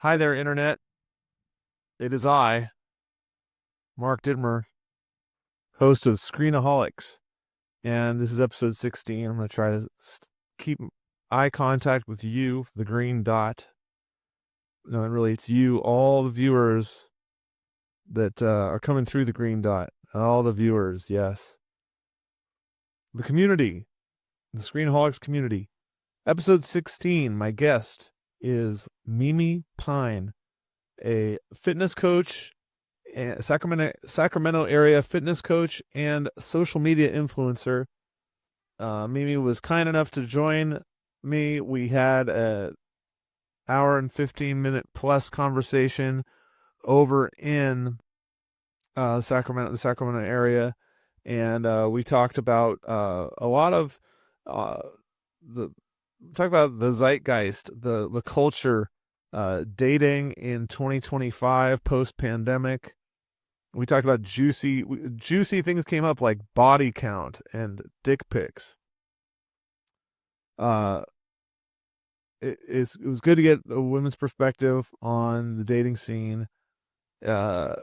Hi there, Internet. It is I, Mark Dittmer, host of Screenaholics, and this is episode 16. I'm going to try to keep eye contact with you, the green dot. No, really, it's you, all the viewers that are coming through the green dot. All the viewers, yes. The community, the Screenaholics community. Episode 16, my guest is Mimi Pine, a fitness coach, Sacramento area fitness coach and social media influencer. Mimi was kind enough to join me. We had a hour and 15-minute plus conversation over in the Sacramento area, and we talked about a lot of the talk about the zeitgeist, the culture, dating in 2025 post pandemic. We talked about juicy things came up like body count and dick pics. Uh, it was good to get a women's perspective on the dating scene. Uh,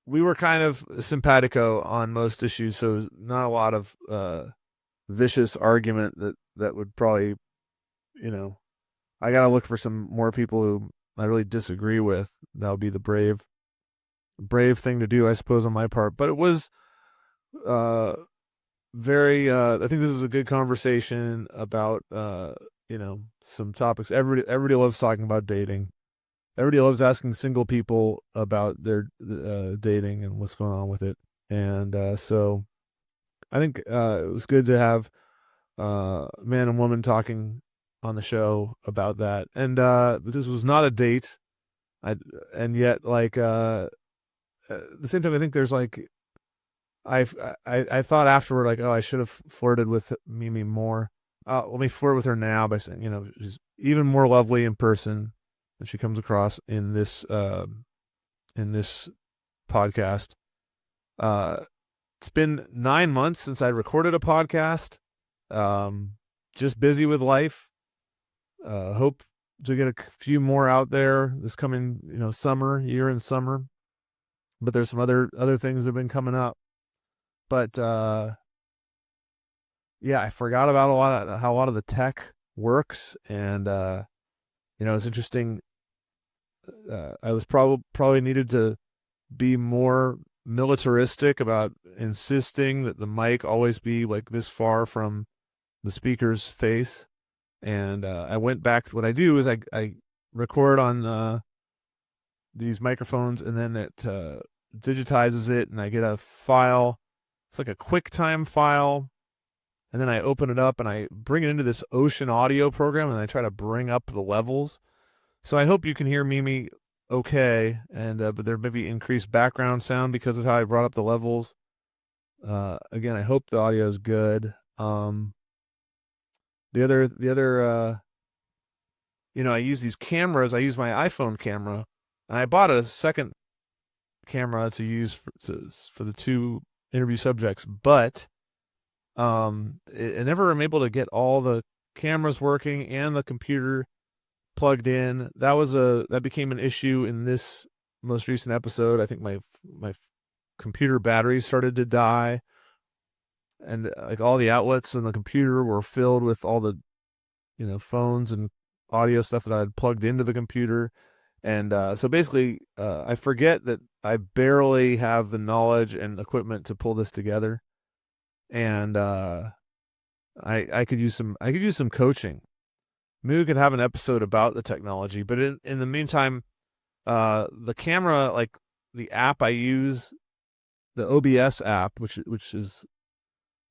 we were kind of simpatico on most issues, so not a lot of vicious argument that would probably, you know, I gotta look for some more people who I really disagree with. That would be the brave thing to do, I suppose, on my part. But it was uh very I think this is a good conversation about some topics. Everybody loves talking about dating. Everybody loves asking single people about their dating and what's going on with it. And so I think it was good to have man and woman talking on the show about that. And this was not a date. I and yet like at the same time I think there's like I I thought afterward, like, oh, I should have flirted with Mimi more. Let me flirt with her now by saying, she's even more lovely in person than she comes across in this podcast. Uh, it's been 9 months since I recorded a podcast. Um, just busy with life. Hope to get a few more out there this coming, year in summer. But there's some other things that have been coming up. But yeah, I forgot about how a lot of the tech works, and it's interesting. I was probably needed to be more militaristic about insisting that the mic always be like this far from the speaker's face, and I went back. What I do is I record on these microphones, and then it digitizes it, and I get a file. It's like a QuickTime file, and then I open it up and I bring it into this Ocean Audio program, and I try to bring up the levels. So I hope you can hear Mimi okay, and but there may be increased background sound because of how I brought up the levels. Again, I hope the audio is good. I use these cameras. I use my iPhone camera, and I bought a second camera to use for the two interview subjects, but I never am able to get all the cameras working and the computer plugged in. That became an issue in this most recent episode. I think my computer battery started to die, and like all the outlets in the computer were filled with all the phones and audio stuff that I had plugged into the computer. And so basically, I forget that I barely have the knowledge and equipment to pull this together, and I could use some coaching. Maybe we could have an episode about the technology. But in the meantime, the camera, like the app I use, the OBS app, which is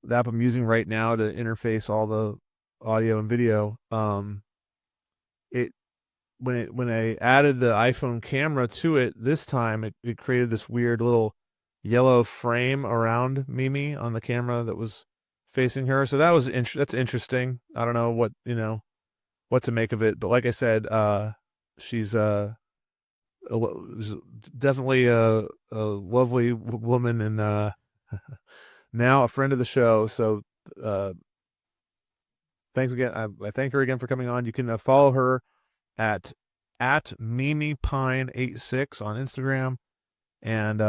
the app I'm using right now to interface all the audio and video. It when I added the iPhone camera to it this time, it created this weird little yellow frame around Mimi on the camera that was facing her. So that's interesting. I don't know what to make of it, but like I said, she's definitely a lovely woman, and now a friend of the show. So uh, thanks again. I thank her again for coming on. You can follow her at at MimiPine86 on Instagram. And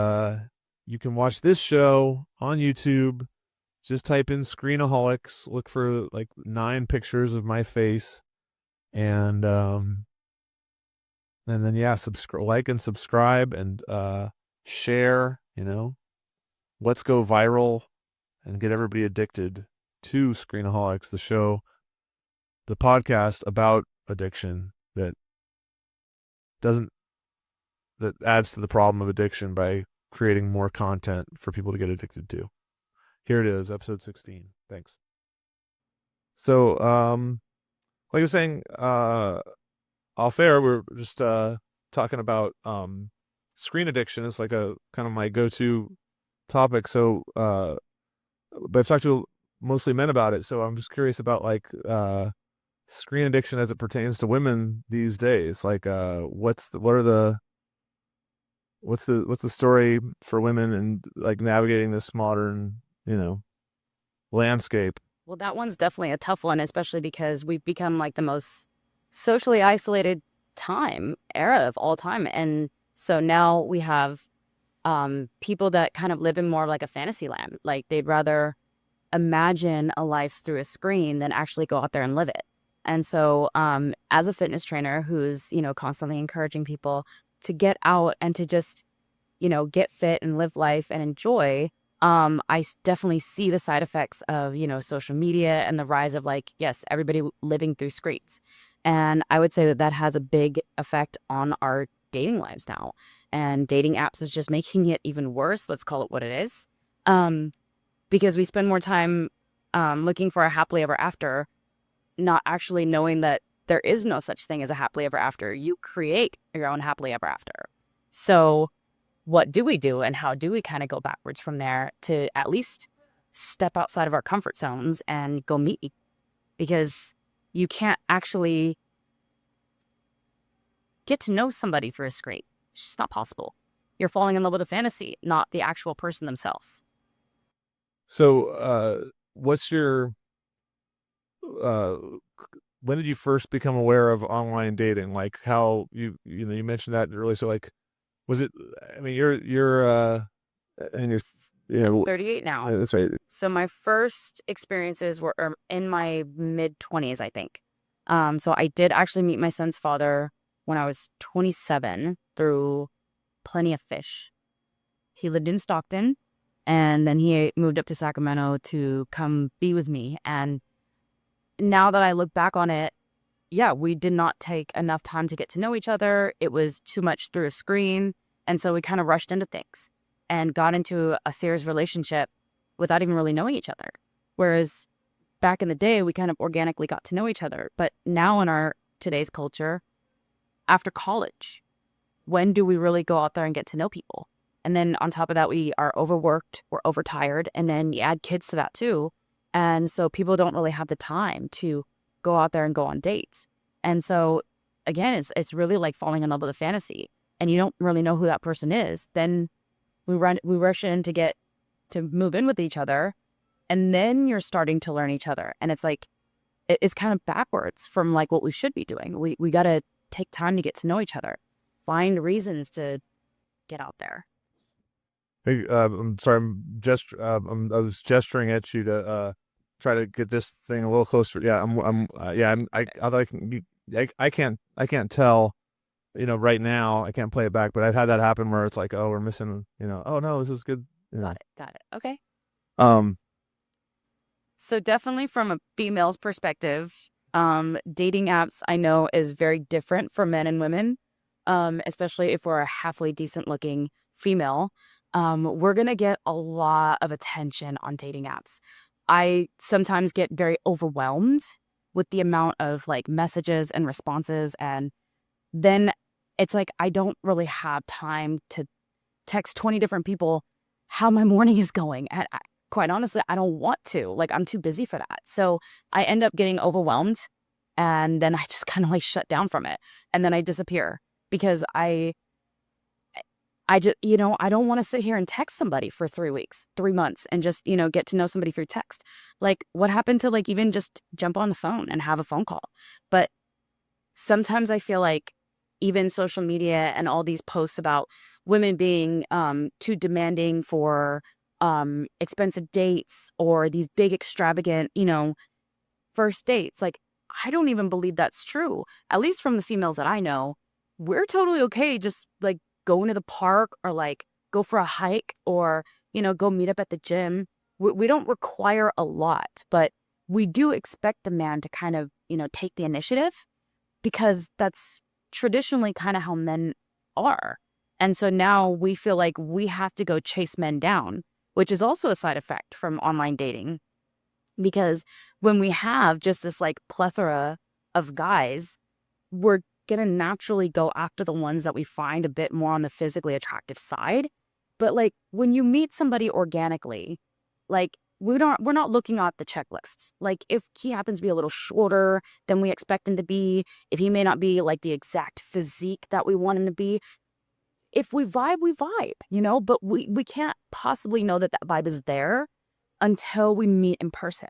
you can watch this show on YouTube. Just type in Screenaholics, look for like 9 pictures of my face, and then yeah, like and subscribe and share, let's go viral and get everybody addicted to Screenaholics, the show, the podcast about addiction that adds to the problem of addiction by creating more content for people to get addicted to. Here it is, episode 16. Thanks. So, like I was saying, off air, we're just talking about screen addiction. It's like a kind of my go-to topic. So, but I've talked to mostly men about it. So I'm just curious about like screen addiction as it pertains to women these days. Like, what's the story for women and like navigating this modern, landscape? Well, that one's definitely a tough one, especially because we've become like the most socially isolated era of all time. And so now we have people that kind of live in more of like a fantasy land. Like they'd rather imagine a life through a screen than actually go out there and live it. And so as a fitness trainer who's, constantly encouraging people to get out and to just, get fit and live life and enjoy, I definitely see the side effects of, social media and the rise of like, yes, everybody living through screens. And I would say that has a big effect on our dating lives now. And dating apps is just making it even worse. Let's call it what it is. Because we spend more time looking for a happily ever after, not actually knowing that there is no such thing as a happily ever after. You create your own happily ever after. So what do we do and how do we kind of go backwards from there to at least step outside of our comfort zones and go meet? Because you can't actually get to know somebody through a screen. It's just not possible. You're falling in love with a fantasy, not the actual person themselves. So what's your when did you first become aware of online dating? Like how you mentioned that earlier. So like, was it, I mean, you're and you're 38 now. that's right. So my first experiences were in my mid-20s, I think. So I did actually meet my son's father when I was 27 through Plenty of Fish. He lived in Stockton, and then he moved up to Sacramento to come be with me. And now that I look back on it, yeah, we did not take enough time to get to know each other. It was too much through a screen. And so we kind of rushed into things and got into a serious relationship without even really knowing each other. Whereas back in the day, we kind of organically got to know each other. But now in our today's culture, after college, when do we really go out there and get to know people? And then on top of that, we are overworked, we're overtired, and then you add kids to that too. And so people don't really have the time to go out there and go on dates. And so again, it's really like falling in love with a fantasy, and you don't really know who that person is. Then we rush in to move in with each other, and then you're starting to learn each other. And it's like, it's kind of backwards from like what we should be doing. We got to take time to get to know each other, find reasons to get out there. Hey, I'm sorry. I was gesturing at you to try to get this thing a little closer. Yeah, I can't tell. Right now I can't play it back, but I've had that happen where it's like, oh, we're missing. Oh no, this is good. Got it. Okay. Um. So definitely from a female's perspective, dating apps I know is very different for men and women, especially if we're a halfway decent looking female. We're going to get a lot of attention on dating apps. I sometimes get very overwhelmed with the amount of like messages and responses. And then it's like, I don't really have time to text 20 different people how my morning is going. And quite honestly, I don't want to. Like, I'm too busy for that. So I end up getting overwhelmed, and then I just kind of like shut down from it. And then I disappear because I just, I don't want to sit here and text somebody for 3 weeks, 3 months, and just, get to know somebody through text. Like, what happened to like even just jump on the phone and have a phone call? But sometimes I feel like even social media and all these posts about women being too demanding for expensive dates or these big extravagant, first dates. Like, I don't even believe that's true. At least from the females that I know, we're totally okay just like going to the park or like go for a hike or, go meet up at the gym. We don't require a lot, but we do expect a man to kind of, take the initiative because that's traditionally kind of how men are. And so now we feel like we have to go chase men down, which is also a side effect from online dating. Because when we have just this like plethora of guys, we're going to naturally go after the ones that we find a bit more on the physically attractive side. But like when you meet somebody organically, like we're not looking at the checklists. Like if he happens to be a little shorter than we expect him to be, if he may not be like the exact physique that we want him to be, if we vibe, we vibe, but we can't possibly know that that vibe is there until we meet in person.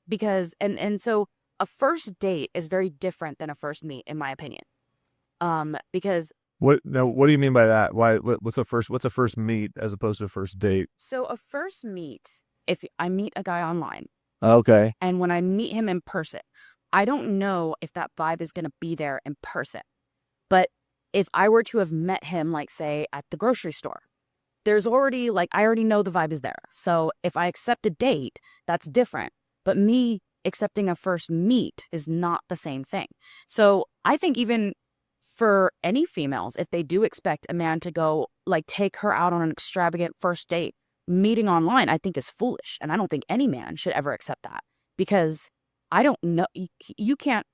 Because and so a first date is very different than a first meet, in my opinion. Because What do you mean by that? What's a first meet as opposed to a first date? so a first meet, if I meet a guy online Okay. and when I meet him in person, I don't know if that vibe is gonna be there in person. But if I were to have met him, like say at the grocery store, there's already like I already know the vibe is there. So if I accept a date, that's different. But me accepting a first meet is not the same thing. So I think even for any females, if they do expect a man to go like take her out on an extravagant first date, meeting online, I think is foolish. And I don't think any man should ever accept that because I don't know. You can't,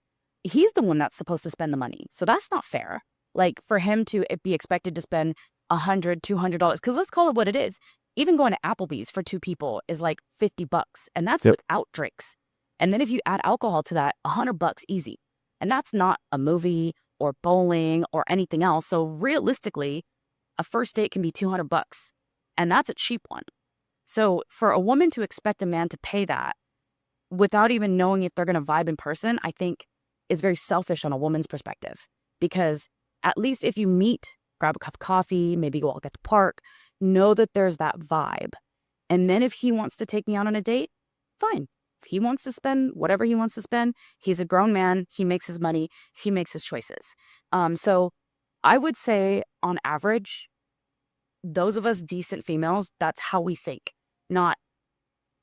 he's the one that's supposed to spend the money. So that's not fair. Like for him to be expected to spend $100, $200, because let's call it what it is. Even going to Applebee's for two people is like $50, and that's Yep. without drinks. And then if you add alcohol to that, $100 easy. And that's not a movie or bowling or anything else. So realistically, a first date can be $200, and that's a cheap one. So for a woman to expect a man to pay that without even knowing if they're going to vibe in person, I think is very selfish on a woman's perspective. Because at least if you meet, grab a cup of coffee, maybe go walk at the park, know that there's that vibe. And then if he wants to take me out on a date, fine. If he wants to spend whatever he wants to spend, he's a grown man. He makes his money. He makes his choices. So I would say on average, those of us decent females, that's how we think. Not,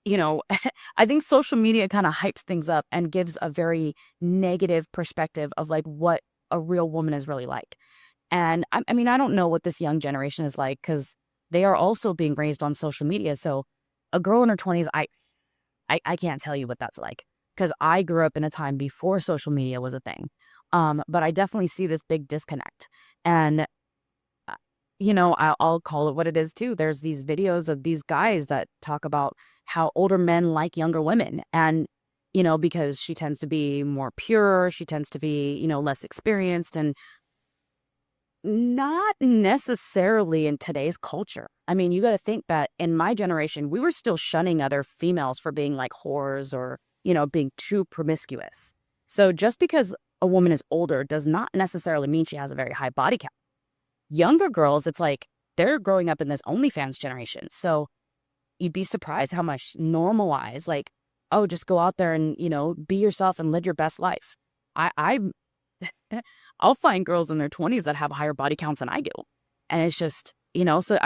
I think social media kind of hypes things up and gives a very negative perspective of like what a real woman is really like. And I mean, I don't know what this young generation is like because they are also being raised on social media. So a girl in her 20s, I can't tell you what that's like because I grew up in a time before social media was a thing. But I definitely see this big disconnect. And, I'll call it what it is too. There's these videos of these guys that talk about how older men like younger women. And, because she tends to be more pure, she tends to be, less experienced and not necessarily in today's culture. I mean, you got to think that in my generation, we were still shunning other females for being like whores or, being too promiscuous. So just because a woman is older does not necessarily mean she has a very high body count. Younger girls, it's like they're growing up in this OnlyFans generation. So you'd be surprised how much normalized, like, oh, just go out there and, be yourself and live your best life. I I'll find girls in their 20s that have higher body counts than I do. And it's just, so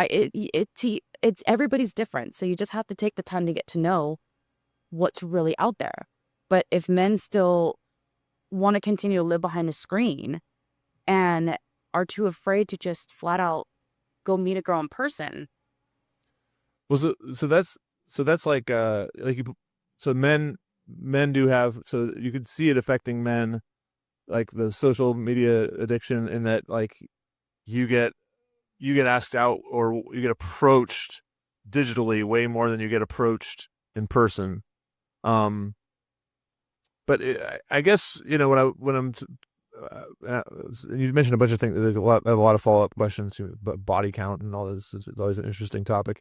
it's everybody's different. So you just have to take the time to get to know what's really out there. But if men still want to continue to live behind the screen and are too afraid to just flat out go meet a girl in person. Well, so that's like so men do have, so you could see it affecting men, like the social media addiction, in that like you get asked out or you get approached digitally way more than you get approached in person. Um, but I guess when I'm you mentioned a bunch of things. There's a lot of follow up questions, but body count and all this is always an interesting topic.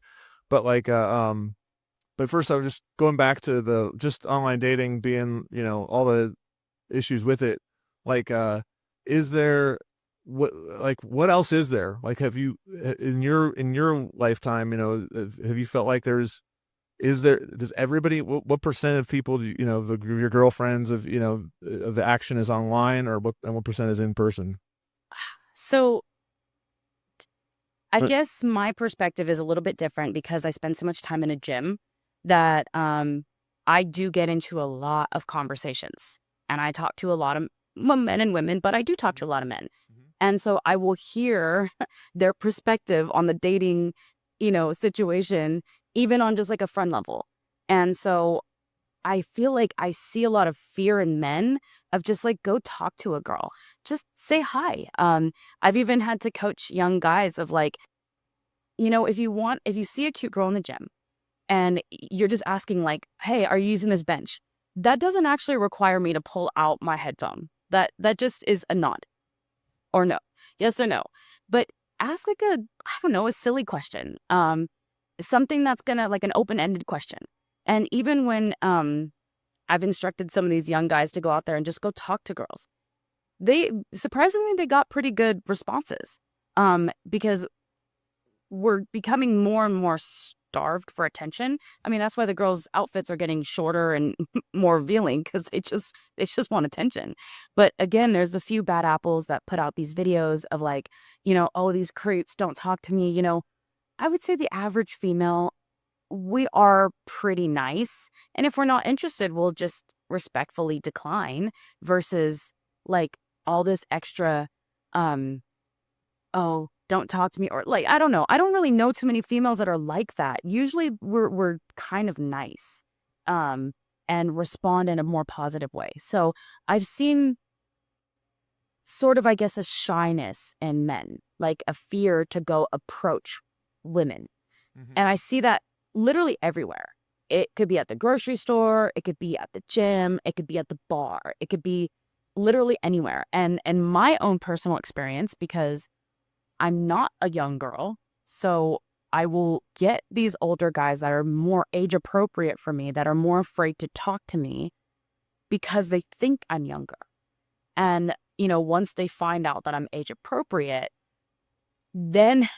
But like but first I was just going back to the just online dating being all the issues with it. Like is there what else is there? Like, have you in your lifetime, have you felt like does everybody, what percent of people, your girlfriends of the action is online, or what percent is in person? So I But guess my perspective is a little bit different because I spend so much time in a gym that I do get into a lot of conversations and I talk to a lot of men and women, but I do talk to a lot of men. Mhm. And so I will hear their perspective on the dating, situation, even on just like a friend level. And so I feel like I see a lot of fear in men of just like go talk to a girl. Just say hi. I've even had to coach young guys of like, if you see a cute girl in the gym and you're just asking like, "Hey, are you using this bench?" That doesn't actually require me to pull out my headphone. That just is a nod or no. Yes or no. But ask like I don't know, a silly question. Something that's gonna like an open-ended question. And even when I've instructed some of these young guys to go out there and just go talk to girls. They surprisingly they got pretty good responses. Because we're becoming more and more starved for attention. I mean, that's why the girls' outfits are getting shorter and more revealing because they just want attention. But again, there's a few bad apples that put out these videos of like, oh, these creeps don't talk to me. I would say the average female, we are pretty nice. And if we're not interested, we'll just respectfully decline versus like all this extra um oh, don't talk to me or like I don't know. I don't really know too many females that are like that. Usually we're kind of nice um and respond in a more positive way. So I've seen sort of I guess a shyness in men, like a fear to go approach women. Mhm. And I see that literally everywhere. It could be at the grocery store, it could be at the gym, it could be at the bar, it could be literally anywhere. And my own personal experience because I'm not a young girl, so I will get these older guys that are more age appropriate for me, that are more afraid to talk to me because they think I'm younger. And, once they find out that I'm age appropriate, then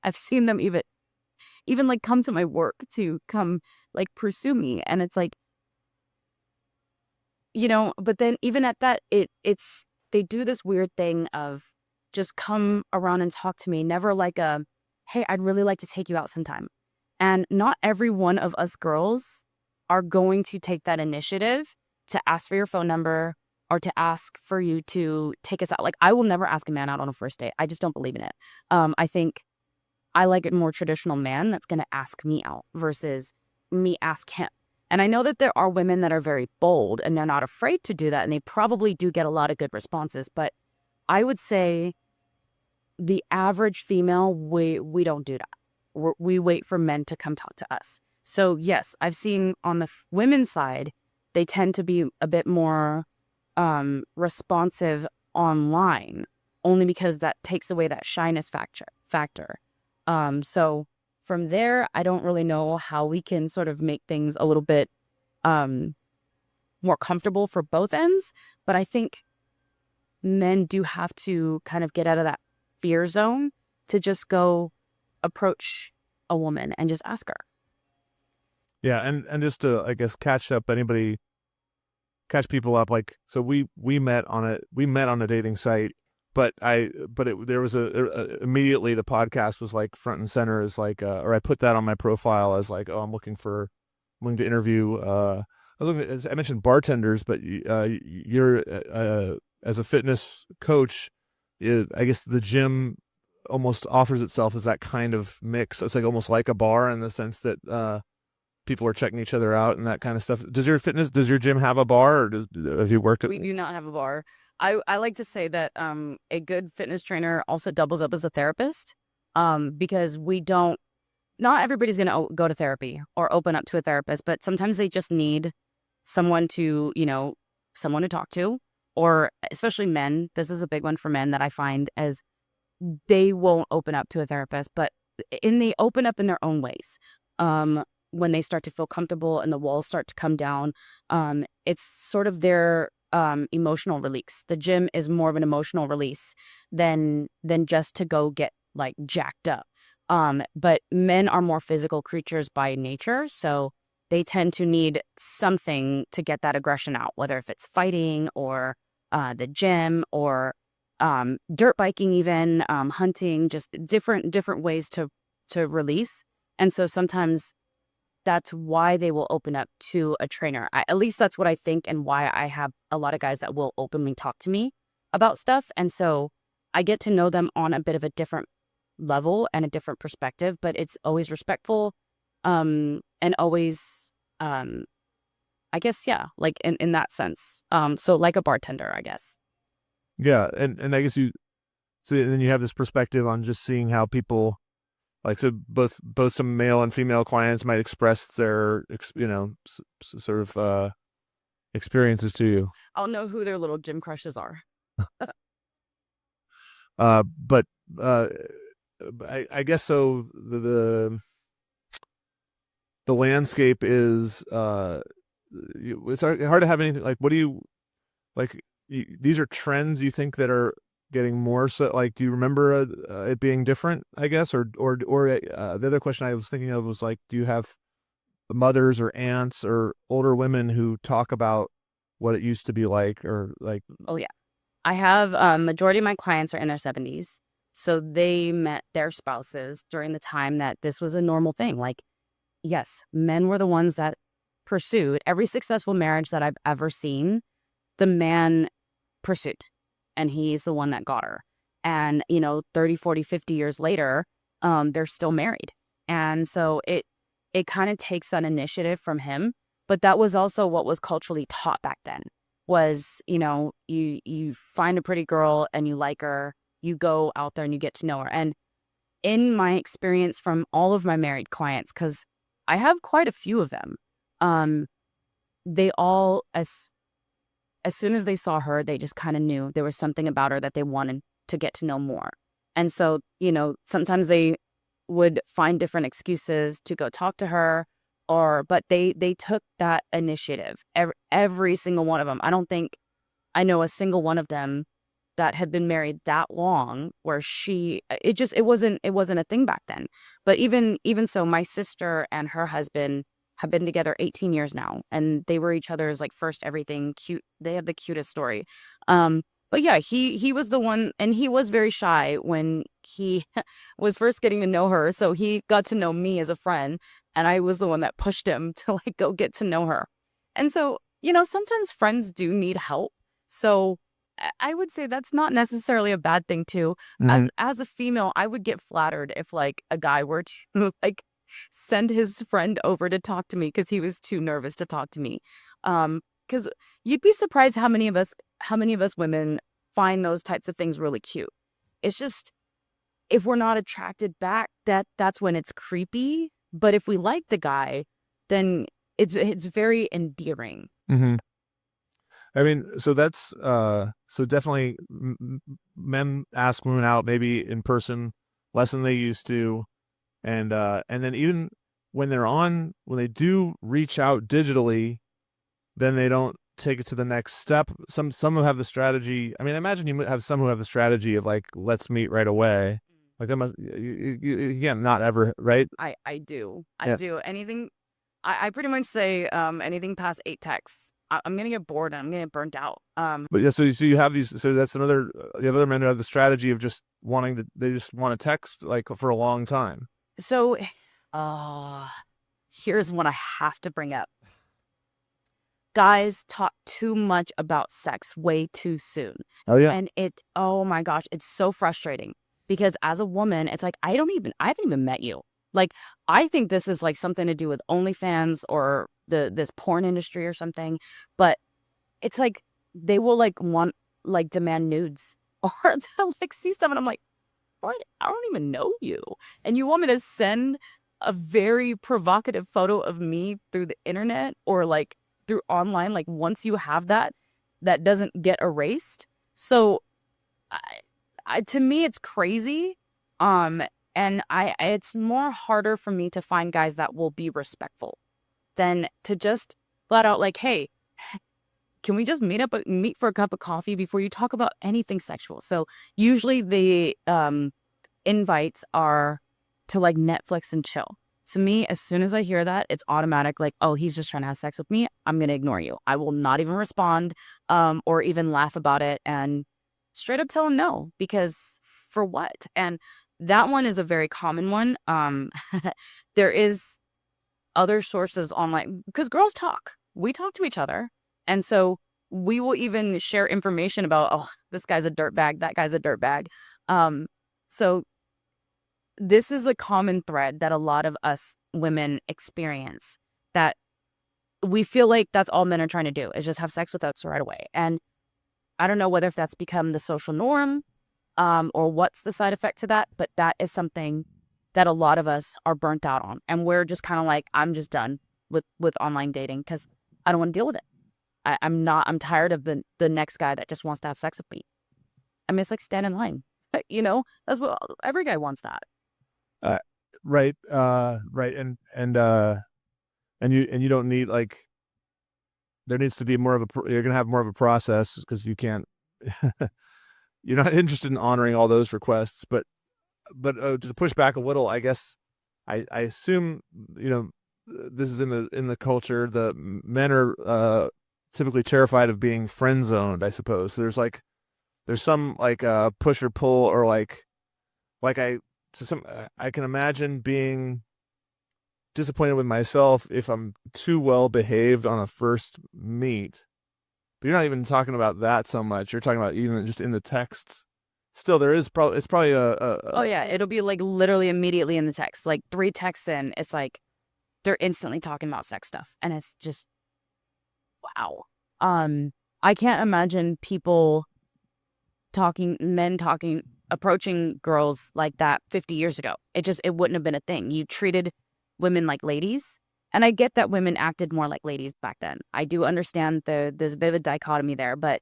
I've seen them even like come to my work to come like pursue me. And it's like, but then even at that, it's they do this weird thing of just come around and talk to me, never like hey, I'd really like to take you out sometime. And not every one of us girls are going to take that initiative to ask for your phone number or to ask for you to take us out. Like I will never ask a man out on a first date. I just don't believe in it. I think I like a more traditional man that's going to ask me out versus me ask him. And I know that there are women that are very bold and they're not afraid to do that. And they probably do get a lot of good responses. But I would say the average female, we don't do that. We wait for men to come talk to us. So yes, I've seen on the women's side, they tend to be a bit more responsive online, only because that takes away that shyness factor. So from there, I don't really know how we can sort of make things a little bit um, more comfortable for both ends. But I think men do have to kind of get out of that fear zone to just go approach a woman and just ask her. Yeah, and just to, I guess, catch people up, like, so we met on a dating site, but there was immediately the podcast was like front and center as like, or I put that on my profile as like, oh, I'm looking to interview, I was looking, as I mentioned, bartenders, but you're as a fitness coach, I guess the gym almost offers itself as that kind of mix. It's like almost like a bar in the sense that people are checking each other out and that kind of stuff. Does your gym have a bar, or have you worked at? We do not have a bar. I like to say that a good fitness trainer also doubles up as a therapist because we don't not everybody's going to go to therapy or open up to a therapist, but sometimes they just need someone to, someone to talk to, or especially men. This is a big one for men that I find as they won't open up to a therapist, but they open up in their own ways. When they start to feel comfortable and the walls start to come down, it's sort of their emotional release. The gym is more of an emotional release than just to go get like jacked up. But men are more physical creatures by nature, so they tend to need something to get that aggression out, whether if it's fighting or the gym or dirt biking, even hunting, just different ways to release. And so sometimes that's why they will open up to a trainer. At least that's what I think, and why I have a lot of guys that will openly talk to me about stuff. And so I get to know them on a bit of a different level and a different perspective, but it's always respectful, and always, I guess, yeah, like in that sense. So like a bartender, I guess. Yeah, and I guess so then you have this perspective on just seeing how people, like, so both some male and female clients might express their sort of experiences to you. I'll know who their little gym crushes are. But I guess so. The landscape is it's hard to have anything like. What do you like? These are trends you think that are getting more so. Like, do you remember it being different? I guess, or the other question I was thinking of was like, do you have mothers or aunts or older women who talk about what it used to be like, or like? Oh yeah, I have majority of my clients are in their 70s, so they met their spouses during the time that this was a normal thing. Like, yes, men were the ones that pursued every successful marriage that I've ever seen. The man pursued, and he's the one that got her. And 30, 40, 50 years later, they're still married. And so it kind of takes that initiative from him. But that was also what was culturally taught back then, was, you find a pretty girl and you like her, you go out there and you get to know her. And in my experience from all of my married clients, because I have quite a few of them, they all, as soon as they saw her, they just kind of knew there was something about her that they wanted to get to know more. And so, sometimes they would find different excuses to go talk to her, but they took that initiative. Every single one of them. I don't think I know a single one of them that had been married that long where it wasn't a thing back then. But even so, my sister and her husband have been together 18 years now, and they were each other's like first everything. Cute. They have the cutest story. But yeah, he was the one, and he was very shy when he was first getting to know her. So he got to know me as a friend, and I was the one that pushed him to like go get to know her. And so, sometimes friends do need help. So I would say that's not necessarily a bad thing too. Mhm. As a female, I would get flattered if like a guy were to like send his friend over to talk to me because he was too nervous to talk to me. Because you'd be surprised how many of us women find those types of things really cute. It's just, if we're not attracted back, that's when it's creepy. But if we like the guy, then it's very endearing. Mm-hmm. I mean, so that's so definitely men ask women out maybe in person less than they used to, and then even when they do reach out digitally, then they don't take it to the next step. Some who have the strategy. I mean, I imagine you have some who have the strategy of like, let's meet right away. Like that must, again, not ever, right? I do. I Yeah. do. Anything, I pretty much say anything past 8 texts, I'm gonna get bored and I'm gonna get burnt out. But yeah, so you have these. So that's another. You have other men who have the strategy of just wanting to. They just want to text like for a long time. So, here's what I have to bring up. Guys talk too much about sex way too soon. Oh yeah. And oh my gosh, it's so frustrating because as a woman, it's like, I haven't even met you. Like, I think this is like something to do with OnlyFans or this porn industry or something. But it's like, they will like demand nudes or to like see someone. I'm like, what? I don't even know you. And you want me to send a very provocative photo of me through the internet or like through online? Like, once you have that doesn't get erased. So to me, it's crazy. And it's more harder for me to find guys that will be respectful than to just flat out like, hey, can we just meet for a cup of coffee before you talk about anything sexual? So usually the invites are to like Netflix and chill. To me, as soon as I hear that, it's automatic like, oh, he's just trying to have sex with me. I'm going to ignore you. I will not even respond or even laugh about it and straight up tell him no, because for what? And that one is a very common one. There is other sources online because girls talk. We talk to each other. And so we will even share information about, oh, this guy's a dirtbag, that guy's a dirtbag. So this is a common thread that a lot of us women experience, that we feel like that's all men are trying to do is just have sex with us right away. And I don't know whether if that's become the social norm or what's the side effect to that, but that is something that a lot of us are burnt out on. And we're just kind of like, I'm just done with online dating because I don't want to deal with it. I'm tired of the next guy that just wants to have sex with me. I mean, it's like stand in line. You know, that's what every guy wants that. Right. Right. And you don't need like, there needs to be more of you're going to have more of a process because you can't, you're not interested in honoring all those requests, but to push back a little, I guess I assume, you know, this is in the culture, the men are typically terrified of being friend zoned, I suppose. So there's some like push or pull, or like I can imagine being disappointed with myself if I'm too well behaved on a first meet. But you're not even talking about that so much. You're talking about even just in the texts. Still, there is it's probably Oh yeah, it'll be like literally immediately in the text, like 3 texts in, it's like they're instantly talking about sex stuff, and it's just wow. I can't imagine men talking, approaching girls like that 50 years ago. It wouldn't have been a thing. You treated women like ladies, and I get that women acted more like ladies back then. I do understand there's a bit of a dichotomy there, but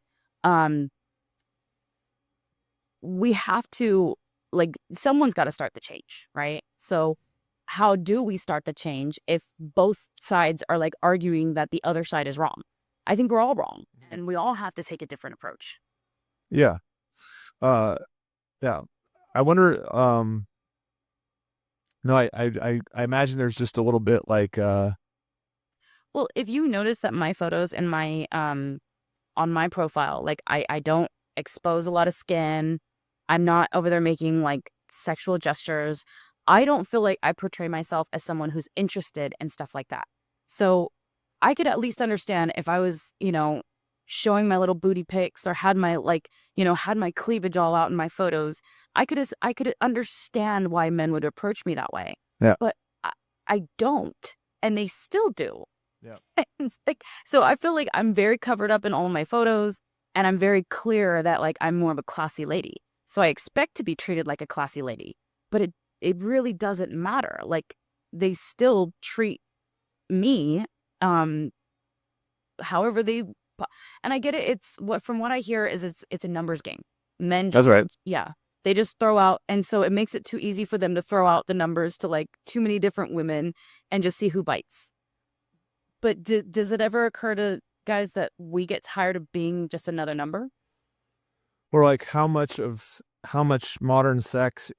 we have to, like, someone's got to start the change, right? So how do we start the change if both sides are like arguing that the other side is wrong? I think we're all wrong, and we all have to take a different approach. Yeah. Yeah. I wonder, no, I imagine there's just a little bit like, Well, if you notice that my photos in my on my profile, like I don't expose a lot of skin. I'm not over there making like sexual gestures. I don't feel like I portray myself as someone who's interested in stuff like that. So I could at least understand if I was, you know, showing my little booty pics or had my like, you know, had my cleavage all out in my photos. I could understand why men would approach me that way. Yeah. But I don't, and they still do. Yeah. It's like, so I feel like I'm very covered up in all my photos, and I'm very clear that like I'm more of a classy lady. So I expect to be treated like a classy lady, but it really doesn't matter. Like they still treat me however they, and I get it. It's what, from what I hear is it's a numbers game. Men That's just, right. yeah, they just throw out, and so it makes it too easy for them to throw out the numbers to like too many different women and just see who bites. But does it ever occur to guys that we get tired of being just another number? Or like how much modern sex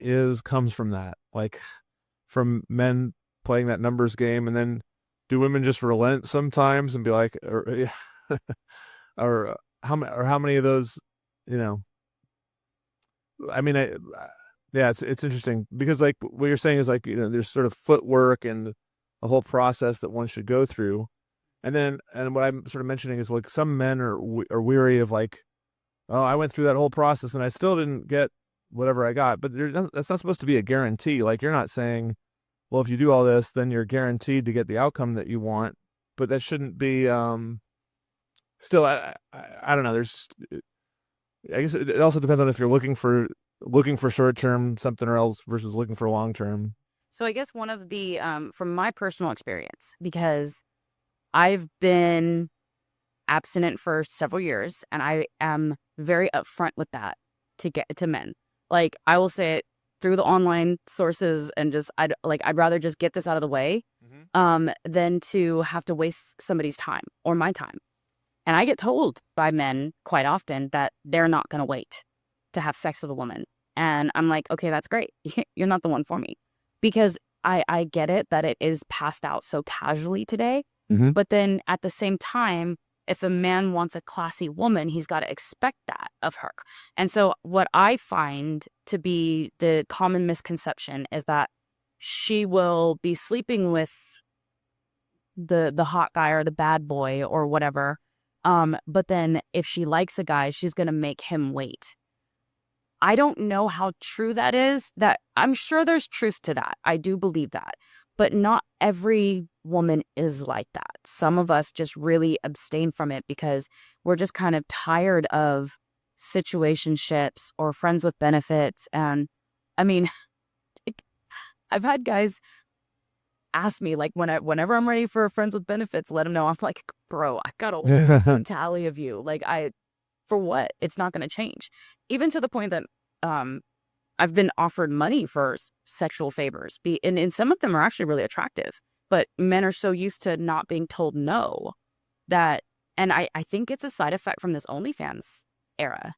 comes from that, like from men playing that numbers game, and then do women just relent sometimes and be like, or how many of those, you know? I mean, yeah, it's interesting because like what you're saying is like, you know, there's sort of footwork and a whole process that one should go through, and what I'm sort of mentioning is like some men are weary of like, oh, I went through that whole process and I still didn't get whatever I got. But that's not supposed to be a guarantee. Like you're not saying, well, if you do all this, then you're guaranteed to get the outcome that you want. But that shouldn't be. Still, I don't know. I guess it also depends on if you're looking for short term something or else versus looking for long term. So I guess one of the from my personal experience, because I've been abstinent for several years, and I am very upfront with that to get to men. Like I will say it through the online sources, and just I'd rather just get this out of the way than to have to waste somebody's time or my time. And I get told by men quite often that they're not going to wait to have sex with a woman. And I'm like, okay, that's great. You're not the one for me. Because I get it that it is passed out so casually today. Mhm. But then at the same time, if a man wants a classy woman, he's got to expect that of her. And so what I find to be the common misconception is that she will be sleeping with the hot guy or the bad boy or whatever. But then if she likes a guy, she's going to make him wait. I don't know how true that is. That I'm sure there's truth to that. I do believe that. But not every woman is like that. Some of us just really abstain from it because we're just kind of tired of situationships or friends with benefits. And I mean, I've had guys ask me, like, whenever I'm ready for friends with benefits, let them know. I'm like, bro, I got a tally of you. Like, for what? It's not going to change. Even to the point that I've been offered money for sexual favors. And some of them are actually really attractive. But men are so used to not being told no that, and I think it's a side effect from this OnlyFans era.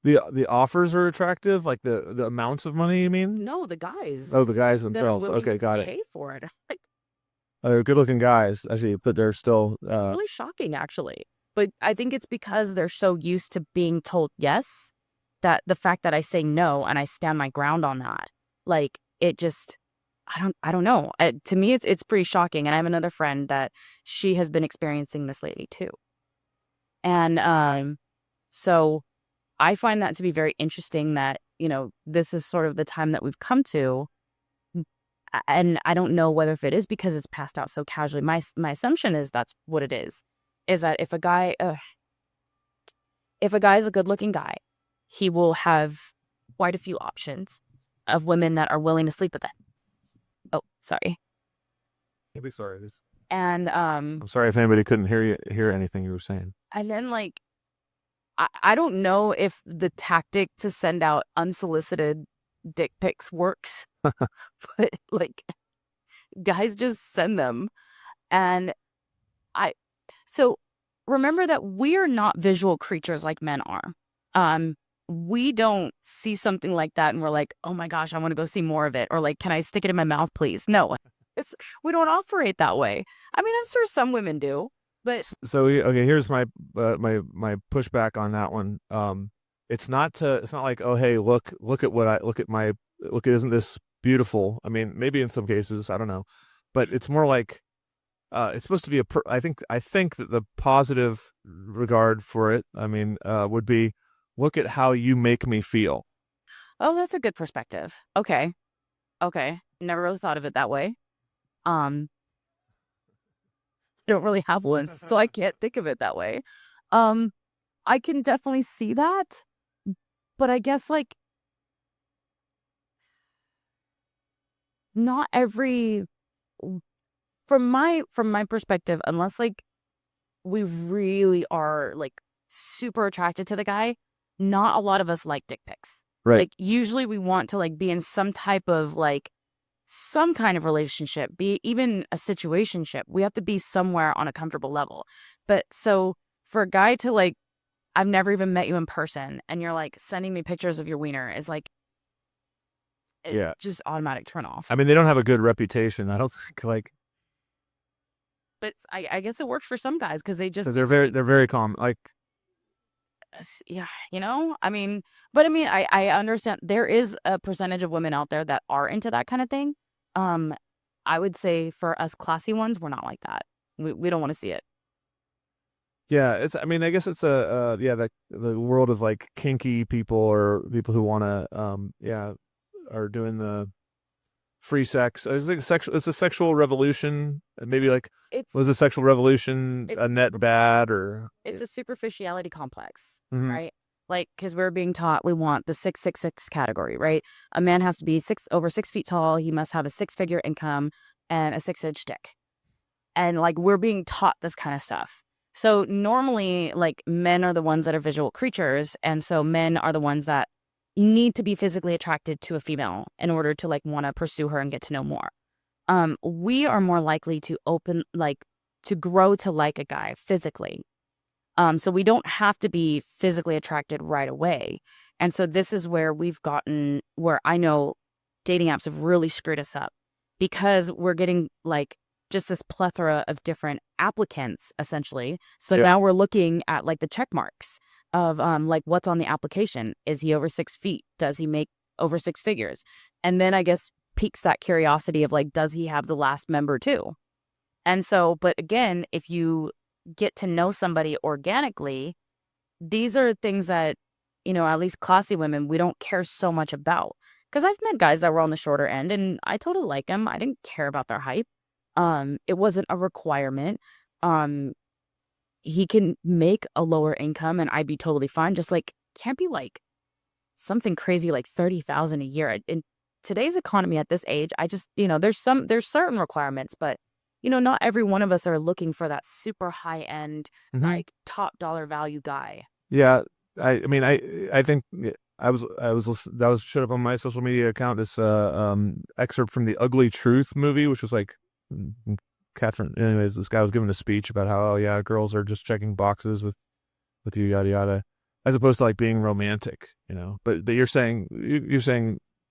The offers are attractive, like the amounts of money, you mean? No, the guys Oh, the guys that are themselves. willing Okay, to got it. pay for it. Like, They're good-looking guys, I see, but they're still really shocking, actually. But I think it's because they're so used to being told yes that the fact that I say no and I stand my ground on that, like, it just, I don't know. To me, it's pretty shocking. And I have another friend that she has been experiencing this lately too. And so I find that to be very interesting that, this is sort of the time that we've come to. And I don't know whether if it is because it's passed out so casually. My assumption is that's what it is that if a guy is a good-looking guy, he will have quite a few options of women that are willing to sleep with him. Oh, sorry. Maybe sorry. And I'm sorry if anybody couldn't hear anything you were saying. and then, like, I don't know if the tactic to send out unsolicited dick pics works, but, like, guys just send them. And so remember that we are not visual creatures like men are. We don't see something like that and we're like, oh my gosh, I want to go see more of it. Or like, can I stick it in my mouth, please? No, we don't operate that way. I mean, I'm sure some women do, but So okay, here's my my pushback on that one. It's not like, oh hey, look at isn't this beautiful? I mean, maybe in some cases, I don't know, but it's more like it's supposed to be I think that the positive regard for it, I mean, would be, look at how you make me feel. oh, that's a good perspective. Okay. Never really thought of it that way. Um, I don't really have one, so I can't think of it that way. Um, I can definitely see that, but I guess, like, not every from my perspective, unless, like, we really are, like, super attracted to the guy, not a lot of us like dick pics. Right. Like, usually we want to, like, be in some type of, like, some kind of relationship, be even a situationship. We have to be somewhere on a comfortable level. But so for a guy to, like, I've never even met you in person and you're like sending me pictures of your wiener is like, Yeah. just automatic turn off. I mean, they don't have a good reputation. I don't think, like, But I guess it works for some guys because they just, because they're very calm. Like, yeah, I mean, but I mean, I understand there is a percentage of women out there that are into that kind of thing. I would say for us classy ones, we're not like that. We don't want to see it. yeah, I mean, I guess it's a yeah, the world of like kinky people or people who want to yeah, are doing the free sex. It's a sexual revolution. Maybe like, It's was the sexual revolution a net bad, or it's a superficiality complex, Mhm. right? Like, because we're being taught we want the 666 category, right? A man has to be over 6 feet tall. He must have a six-figure income and a 6-inch dick. And, like, we're being taught this kind of stuff. So normally, like, men are the ones that are visual creatures, and so men are the ones that need to be physically attracted to a female in order to, like, want to pursue her and get to know more. We are more likely to to grow to like a guy physically. So we don't have to be physically attracted right away. And so this is where where I know dating apps have really screwed us up, because we're getting like just this plethora of different applicants essentially. So Yeah. now we're looking at like the check marks of like what's on the application. Is he over 6 feet? Does he make over six figures? And then I guess piques that curiosity of like, does he have the last member too? And so, but again, if you get to know somebody organically, these are things that, at least classy women, we don't care so much about. Because I've met guys that were on the shorter end and I totally like them. I didn't care about their hype. It wasn't a requirement. Um, he can make a lower income and I'd be totally fine. Just like, can't be like something crazy like 30,000 a year. In today's economy at this age, I just, there's certain requirements, but not every one of us are looking for that super high end, Mhm. like top dollar value guy. Yeah, I mean, I think that was showed up on my social media account. This excerpt from the Ugly Truth movie, which was like Catherine. Anyways, this guy was giving a speech about how, oh yeah, girls are just checking boxes with you, yada yada, as opposed to like being romantic, But you're saying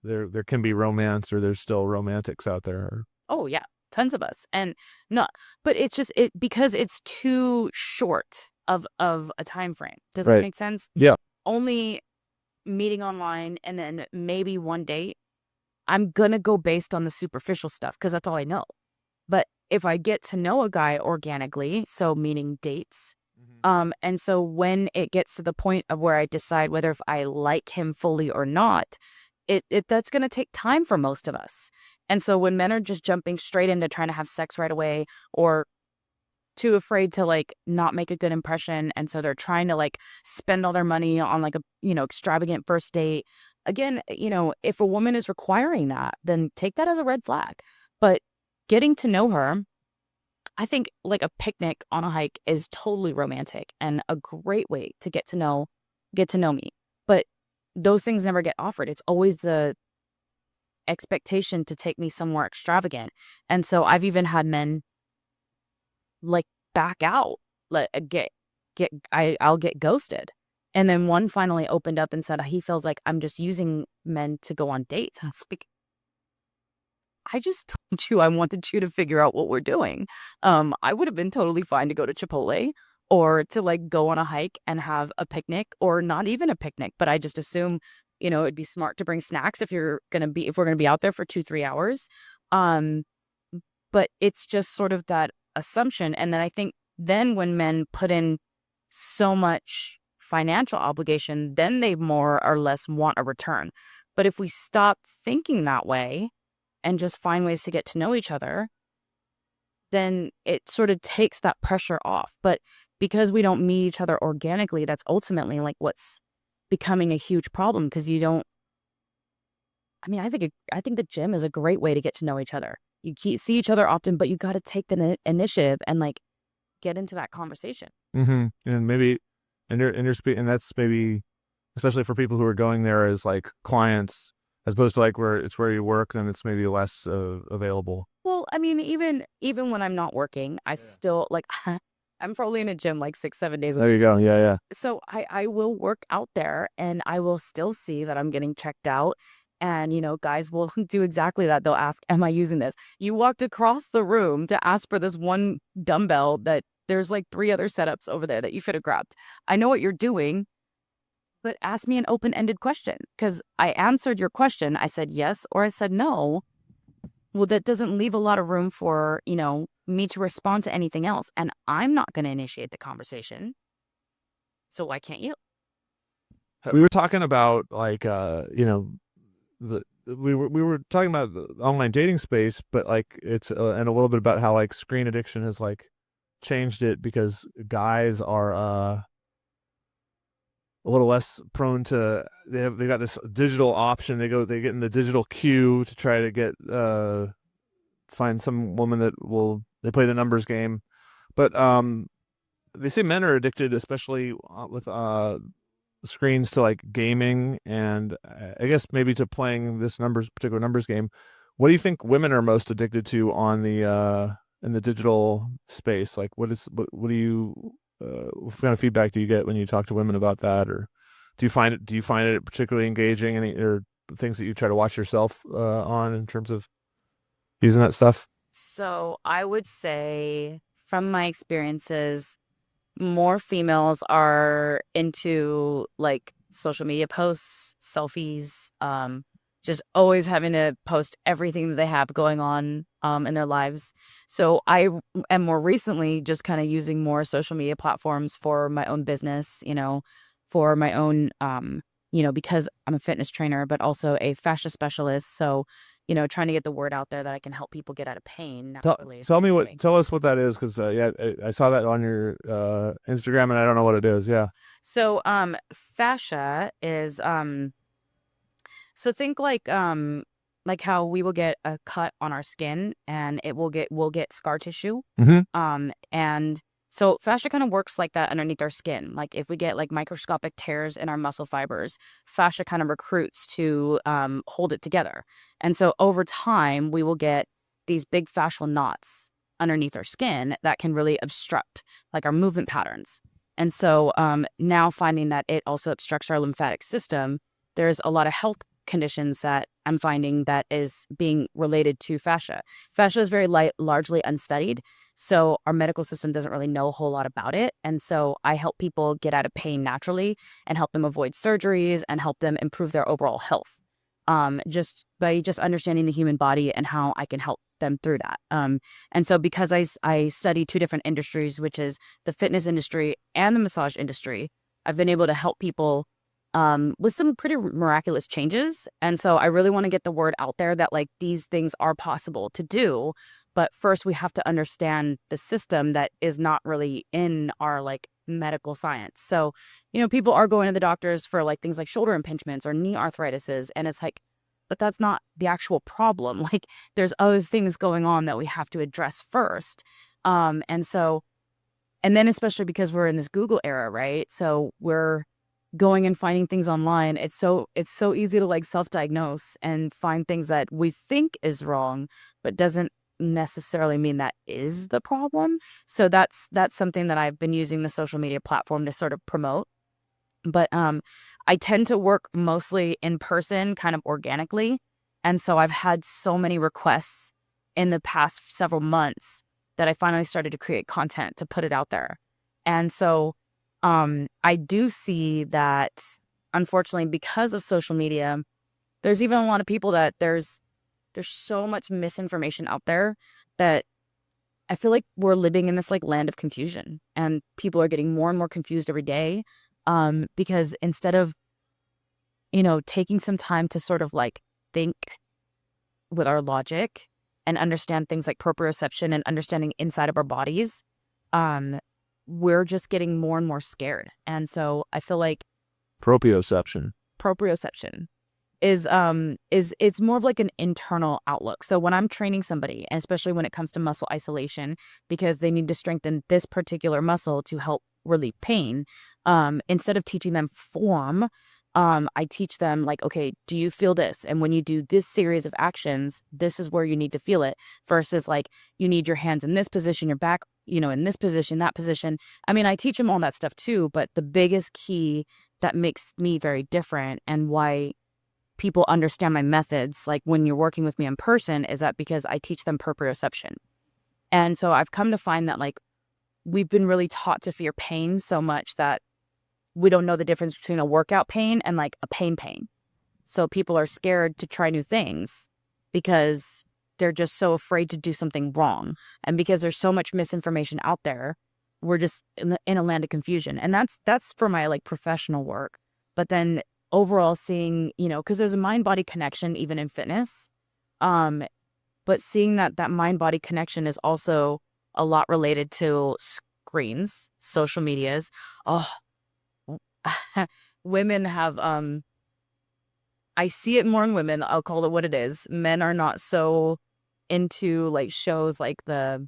there can be romance, or there's still romantics out there. Oh yeah, tons of us. And not, but it's just because it's too short of a time frame. Does that Right. make sense? Yeah. Only meeting online and then maybe one date. I'm gonna go based on the superficial stuff because that's all I know. But if I get to know a guy organically, so meaning dates, and so when it gets to the point of where I decide whether if I like him fully or not, that's gonna take time for most of us. And so when men are just jumping straight into trying to have sex right away, or too afraid to like not make a good impression, and so they're trying to like spend all their money on like a extravagant first date. Again, if a woman is requiring that, then take that as a red flag. But getting to know her, I think like a picnic on a hike is totally romantic and a great way to get to know me. But those things never get offered. It's always the expectation to take me somewhere extravagant. And so I've even had men like back out, like I'll get ghosted. And then one finally opened up and said he feels like I'm just using men to go on dates. I was like, I just told you I wanted you to figure out what we're doing. I would have been totally fine to go to Chipotle or to like go on a hike and have a picnic, or not even a picnic, but I just assume, it'd be smart to bring snacks if we're gonna be out there for 2-3 hours. Um, but it's just sort of that assumption. And then I think then when men put in so much financial obligation, then they more or less want a return. But if we stop thinking that way and just find ways to get to know each other, then it sort of takes that pressure off. But because we don't meet each other organically, that's ultimately like what's becoming a huge problem, because you don't, I mean, I think the gym is a great way to get to know each other. You see each other often, but you got to take the initiative and like get into that conversation. And maybe, and that's maybe, especially for people who are going there as like clients, as opposed to like where you work, then it's maybe less available. Well, I mean, even when I'm not working, I still like I'm probably in a gym like 6-7 days a There week. you go. Yeah, yeah. So I will work out there and I will still see that I'm getting checked out. And, guys will do exactly that. They'll ask, am I using this? You walked across the room to ask for this one dumbbell that there's like 3 other setups over there that you could have grabbed. I know what you're doing, but ask me an open-ended question, because I answered your question. I said yes or I said no. Well, that doesn't leave a lot of room for, me to respond to anything else. And I'm not going to initiate the conversation. So why can't you? We were talking about like we were talking about the online dating space, but like it's and a little bit about how like screen addiction has like changed it, because guys are a little less prone to, they got this digital option. They get in the digital queue to try to get find some woman that they play the numbers game. But they say men are addicted, especially with screens, to like gaming, and I guess maybe to playing this particular numbers game. What do you think women are most addicted to on the in the digital space? Like what do you what kind of feedback do you get when you talk to women about that, or do you find it particularly engaging? Any or things that you try to watch yourself on in terms of using that stuff? So I would say from my experiences, more females are into like social media posts, selfies, just always having to post everything that they have going on in their lives. So I am more recently just kind of using more social media platforms for my own business, for my own because I'm a fitness trainer, but also a fascia specialist. So, trying to get the word out there that I can help people get out of pain Tell naturally. tell me what tell us what that is, because yeah, I saw that on your Instagram and I don't know what it is. Yeah. So, fascia is so think like how we will get a cut on our skin and we'll get scar tissue. Mm-hmm. And so fascia kind of works like that underneath our skin. Like if we get like microscopic tears in our muscle fibers, fascia kind of recruits to hold it together. And so over time, we will get these big fascial knots underneath our skin that can really obstruct like our movement patterns. And so now finding that it also obstructs our lymphatic system, there's a lot of health conditions that I'm finding that is being related to fascia. Fascia is very largely unstudied, so our medical system doesn't really know a whole lot about it. And so I help people get out of pain naturally and help them avoid surgeries and help them improve their overall health. Just by just understanding the human body and how I can help them through that. And so because I study two different industries, which is the fitness industry and the massage industry, I've been able to help people with some pretty miraculous changes. And so I really want to get the word out there that like these things are possible to do. But first we have to understand the system that is not really in our like medical science. So, people are going to the doctors for like things like shoulder impingements or knee arthritises. And it's like, but that's not the actual problem. Like there's other things going on that we have to address first. And so, and then especially because we're in this Google era, right? So we're going and finding things online. It's so easy to like self-diagnose and find things that we think is wrong, but doesn't necessarily mean that is the problem. So that's something that I've been using the social media platform to sort of promote. But I tend to work mostly in person, kind of organically. And so I've had so many requests in the past several months that I finally started to create content to put it out there. And so I do see that, unfortunately, because of social media, there's even a lot of people that there's so much misinformation out there that I feel like we're living in this like land of confusion, and people are getting more and more confused every day. Because instead of, taking some time to sort of like think with our logic and understand things like proprioception and understanding inside of our bodies, um, we're just getting more and more scared. And so I feel like Proprioception. proprioception is it's more of like an internal outlook. So when I'm training somebody, and especially when it comes to muscle isolation, because they need to strengthen this particular muscle to help relieve pain, instead of teaching them form, I teach them like, okay, do you feel this? And when you do this series of actions, this is where you need to feel it, versus like you need your hands in this position, your back, in this position, that position. I mean, I teach them all that stuff too, but the biggest key that makes me very different and why people understand my methods, like when you're working with me in person, is that because I teach them proprioception. And so I've come to find that like we've been really taught to fear pain so much that we don't know the difference between a workout pain and like a pain. So people are scared to try new things because they're just so afraid to do something wrong. And because there's so much misinformation out there, we're just in a land of confusion. And that's for my like professional work. But then overall seeing, because there's a mind-body connection even in fitness. But seeing that mind-body connection is also a lot related to screens, social medias. Oh, women have I see it more in women. I'll call it what it is. Men are not so into like shows like the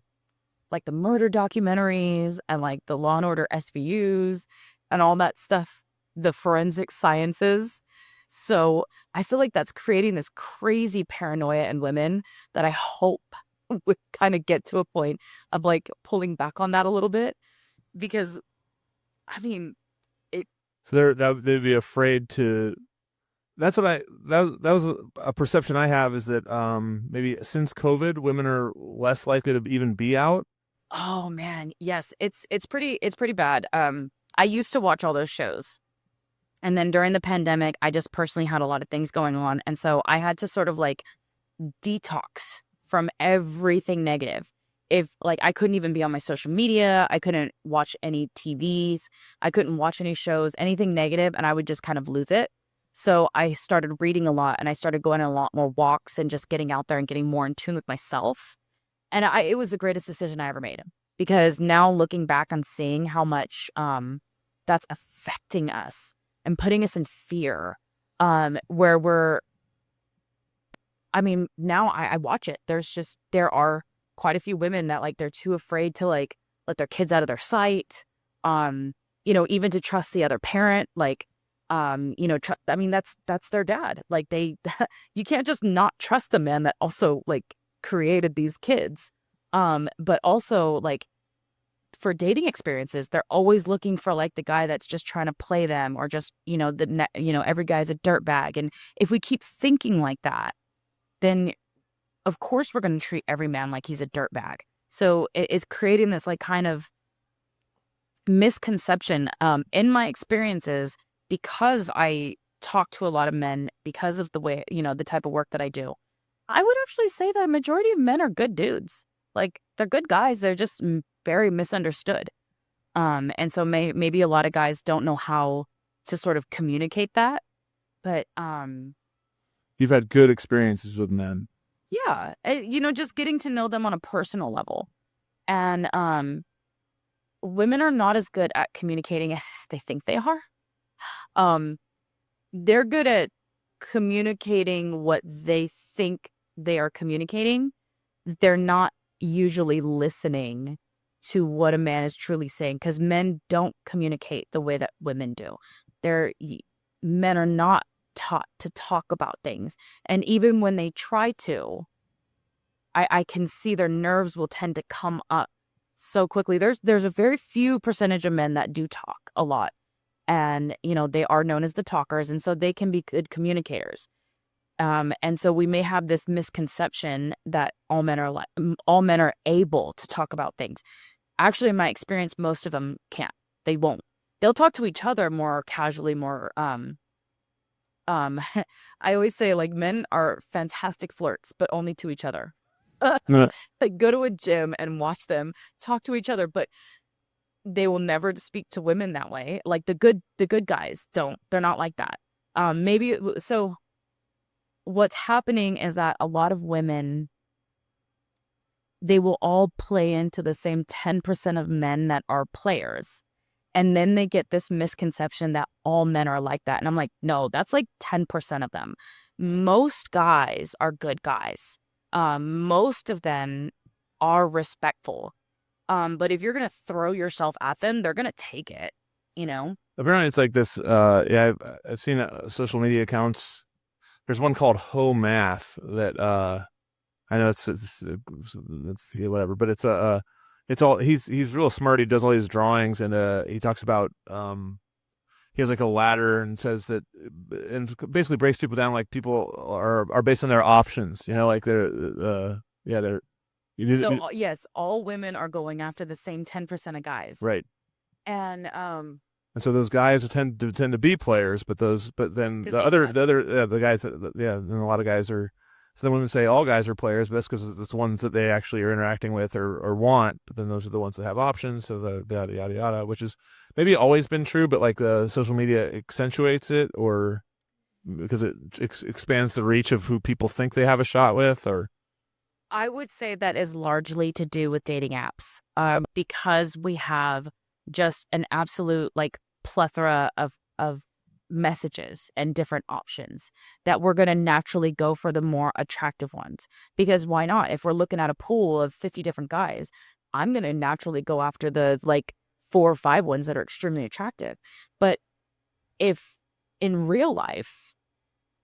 murder documentaries and like the Law and Order SVUs and all that stuff, the forensic sciences. So I feel like that's creating this crazy paranoia in women that I hope would kind of get to a point of like pulling back on that a little bit, because I mean, it. So they'd be afraid to. That's what that was a perception I have, is that maybe since COVID, women are less likely to even be out. Oh man, yes, it's pretty bad. I used to watch all those shows. And then during the pandemic, I just personally had a lot of things going on. And so I had to sort of like detox from everything negative. If like I couldn't even be on my social media, I couldn't watch any TVs, I couldn't watch any shows, anything negative, and I would just kind of lose it. So I started reading a lot and I started going on a lot more walks and just getting out there and getting more in tune with myself. And it was the greatest decision I ever made, because now looking back and seeing how much that's affecting us and putting us in fear, where we're I mean, now I watch it. There are quite a few women that like they're too afraid to like let their kids out of their sight. Um, even to trust the other parent. Like, I mean, that's their dad. Like they, you can't just not trust the man that also like created these kids. But also like for dating experiences, they're always looking for like the guy that's just trying to play them, or just every guy's a dirtbag. And if we keep thinking like that, then of course we're going to treat every man like he's a dirtbag. So it's creating this like kind of misconception in my experiences, because I talk to a lot of men because of the way, the type of work that I do. I would actually say that a majority of men are good dudes. Like they're good guys. They're just very misunderstood. And so maybe a lot of guys don't know how to sort of communicate that. But You've had good experiences with men. yeah, just getting to know them on a personal level. And women are not as good at communicating as they think they are. Um, they're good at communicating what they think they are communicating. They're not usually listening to what a man is truly saying, because men don't communicate the way that women do. Men are not taught to talk about things. And even when they try to, I can see their nerves will tend to come up so quickly. There's a very few percentage of men that do talk a lot. And, they are known as the talkers. And so they can be good communicators. And so we may have this misconception that all men are able to talk about things. Actually, in my experience, most of them can't. They won't. They'll talk to each other more casually, more um I always say like men are fantastic flirts, but only to each other. No, Like go to a gym and watch them talk to each other, but they will never speak to women that way. Like the good guys don't. They're not like that. So what's happening is that a lot of women, they will all play into the same 10% of men that are players. And then they get this misconception that all men are like that. And I'm like, no, that's like 10% of them. Most guys are good guys. Most of them are respectful. But if you're going to throw yourself at them, they're going to take it, you know? apparently it's like this. Yeah, I've seen social media accounts. There's one called Ho Math that I know it's yeah, whatever, but it's all he's real smart. He does all these drawings, and he talks about he has like a ladder and says that, and basically breaks people down, like people are based on their options. Like they're So, yes, all women are going after the same 10% of guys. right. And And so those guys tend to be players, but then because they can. the guys and a lot of guys are. So then women say all guys are players, but that's because it's the ones that they actually are interacting with or want. But then those are the ones that have options. So the yada yada yada, which is maybe always been true, but like the social media accentuates it, or because it expands the reach of who people think they have a shot with, or I would say that is largely to do with dating apps, because we have just an absolute like plethora of messages and different options, that we're going to naturally go for the more attractive ones. Because why not? If we're looking at a pool of 50 different guys, I'm going to naturally go after the like 4 or 5 ones that are extremely attractive. But if in real life,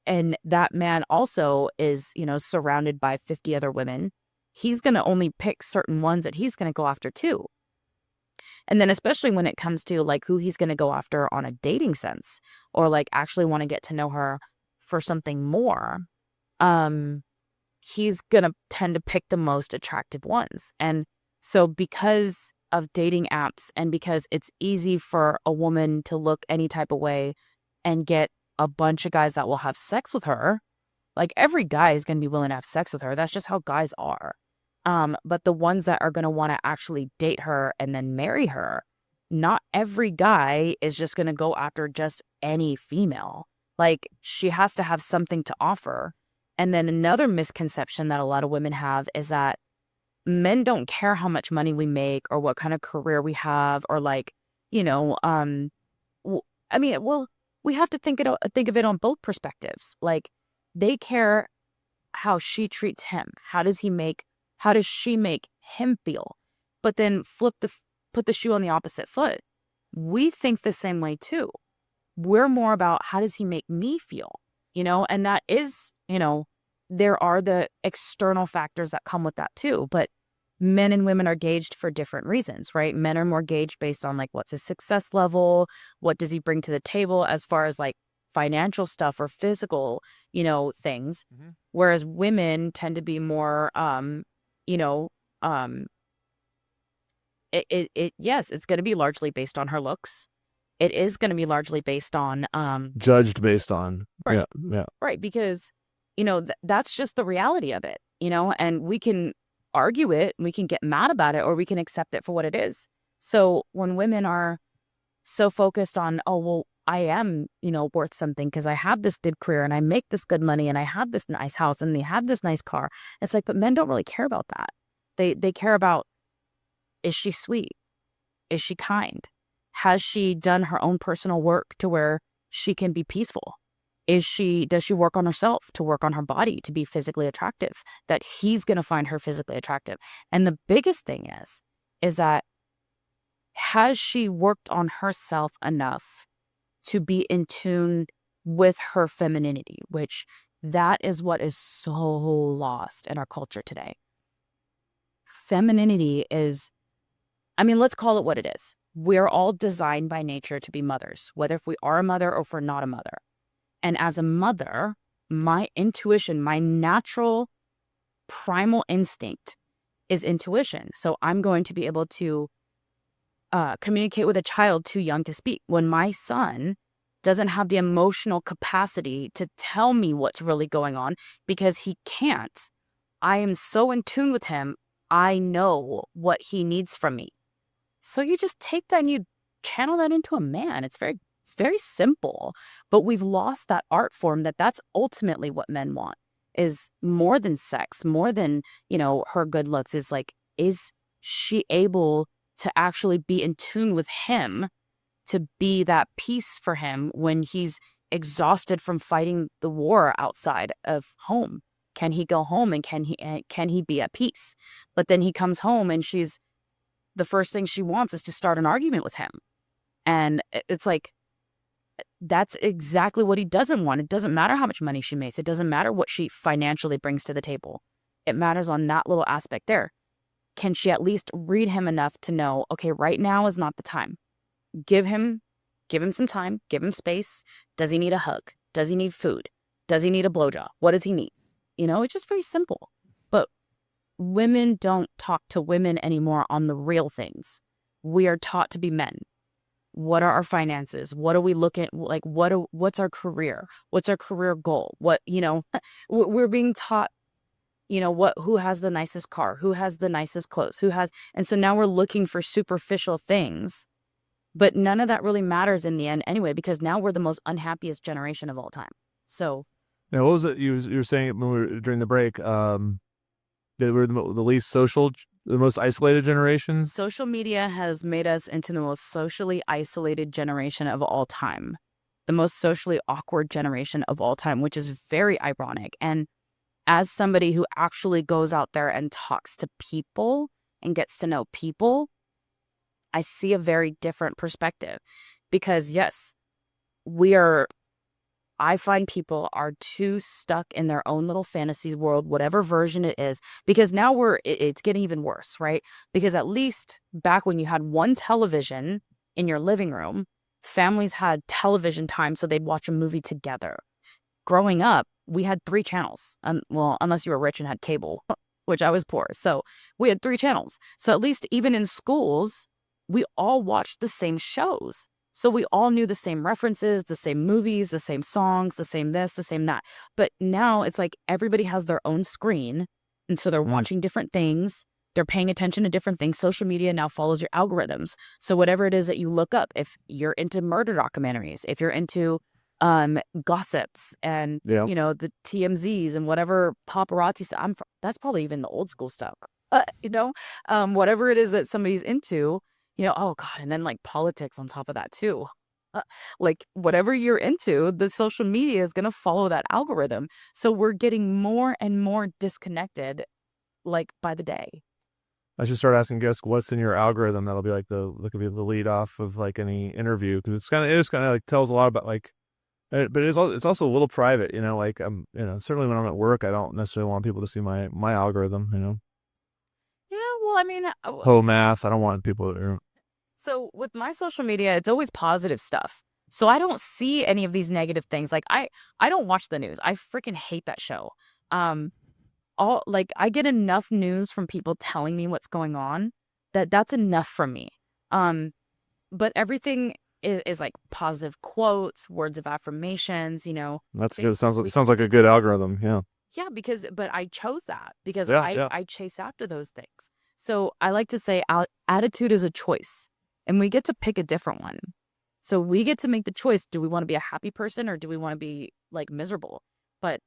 and that man also is, surrounded by 50 other women, he's going to only pick certain ones that he's going to go after too. And then especially when it comes to like who he's going to go after on a dating sense, or like actually want to get to know her for something more, um, he's going to tend to pick the most attractive ones. And so because of dating apps and because it's easy for a woman to look any type of way and get a bunch of guys that will have sex with her, like every guy is going to be willing to have sex with her. That's just how guys are. But the ones that are going to want to actually date her and then marry her, not every guy is just going to go after just any female. Like she has to have something to offer. And then another misconception that a lot of women have is that men don't care how much money we make or what kind of career we have, or like, you know, w- I mean, well, we have to think of it on both perspectives. Like they care how she treats him. How does she make him feel? But then put the shoe on the opposite foot. We think the same way too. We're more about how does he make me feel, and that is, there are the external factors that come with that too. But men and women are gauged for different reasons, right? Men are more gauged based on like what's his success level, what does he bring to the table as far as like financial stuff or physical, things. Mm-hmm. Whereas women tend to be more, you know, um, yes, it's going to be largely based on her looks. It is going to be largely based on, Judged based on. Right. Yeah. right, because, that's just the reality of it, and we can argue it, we can get mad about it, or we can accept it for what it is. So when women are so focused on, oh, well, I am, worth something because I have this good career and I make this good money and I have this nice house and they have this nice car. It's like, but men don't really care about that. They care about, is she sweet? Is she kind? Has she done her own personal work to where she can be peaceful? Does she work on herself to work on her body to be physically attractive? That he's going to find her physically attractive. And the biggest thing is that, has she worked on herself enough to be in tune with her femininity, which that is what is so lost in our culture today. Femininity is, let's call it what it is. We're all designed by nature to be mothers, whether if we are a mother or if we're not a mother. And as a mother, my intuition, my natural primal instinct is intuition. So I'm going to be able to communicate with a child too young to speak. When my son doesn't have the emotional capacity to tell me what's really going on because he can't, I am so in tune with him, I know what he needs from me. So you just take that and you channel that into a man. It's very simple, but we've lost that art form that's ultimately what men want, is more than sex, more than, her good looks, is like, is she able to actually be in tune with him, to be that peace for him when he's exhausted from fighting the war outside of home? Can he go home and can he be at peace? But then he comes home and the first thing she wants is to start an argument with him. And it's like, that's exactly what he doesn't want. It doesn't matter how much money she makes. It doesn't matter what she financially brings to the table. It matters on that little aspect there. Can she at least read him enough to know, okay, right now is not the time. Give him some time, give him space. Does he need a hug? Does he need food? Does he need a blowjob? What does he need? It's just very simple. But women don't talk to women anymore on the real things. We are taught to be men. What are our finances? What are we looking like? What's our career? What's our career goal? We're being taught, who has the nicest car, who has the nicest clothes, and so now we're looking for superficial things, but none of that really matters in the end anyway, because now we're the most unhappiest generation of all time. So. Now, what was it you were saying when during the break? That we're the least social, the most isolated generations? Social media has made us into the most socially isolated generation of all time. The most socially awkward generation of all time, which is very ironic. And as somebody who actually goes out there and talks to people and gets to know people, I see a very different perspective. Because yes, I find people are too stuck in their own little fantasy world, whatever version it is, because now it's getting even worse, right? Because at least back when you had one television in your living room, families had television time so they'd watch a movie together. Growing up, we had 3 channels. Well, unless you were rich and had cable, which I was poor. So we had 3 channels. So at least even in schools, we all watched the same shows. So we all knew the same references, the same movies, the same songs, the same this, the same that. But now it's like everybody has their own screen. And so they're watching different things. They're paying attention to different things. Social media now follows your algorithms. So whatever it is that you look up, if you're into murder documentaries, if you're into gossips and Yeah. the TMZs and whatever paparazzi stuff, that's probably even the old school stuff. Whatever it is that somebody's into, oh God, and then like politics on top of that too. Like whatever you're into, the social media is going to follow that algorithm. So we're getting more and more disconnected, like by the day. I should start asking guests what's in your algorithm. That'll be like that could be the lead off of like any interview, because it is kind of like tells a lot about like, but it's also a little private, like certainly when I'm at work, I don't necessarily want people to see my algorithm, Yeah, well, I mean, Home math. I don't want people to. so with my social media, it's always positive stuff. So I don't see any of these negative things. Like I don't watch the news. I freaking hate that show. Um, I get enough news from people telling me what's going on that's enough for me. Um, but everything is like positive quotes, words of affirmations, That's things good. that we Sounds can like a good algorithm. Yeah. yeah, but I chose that because Yeah. Yeah. I chase after those things. So I like to say attitude is a choice, and we get to pick a different one. So we get to make the choice. Do we want to be a happy person or do we want to be like miserable? But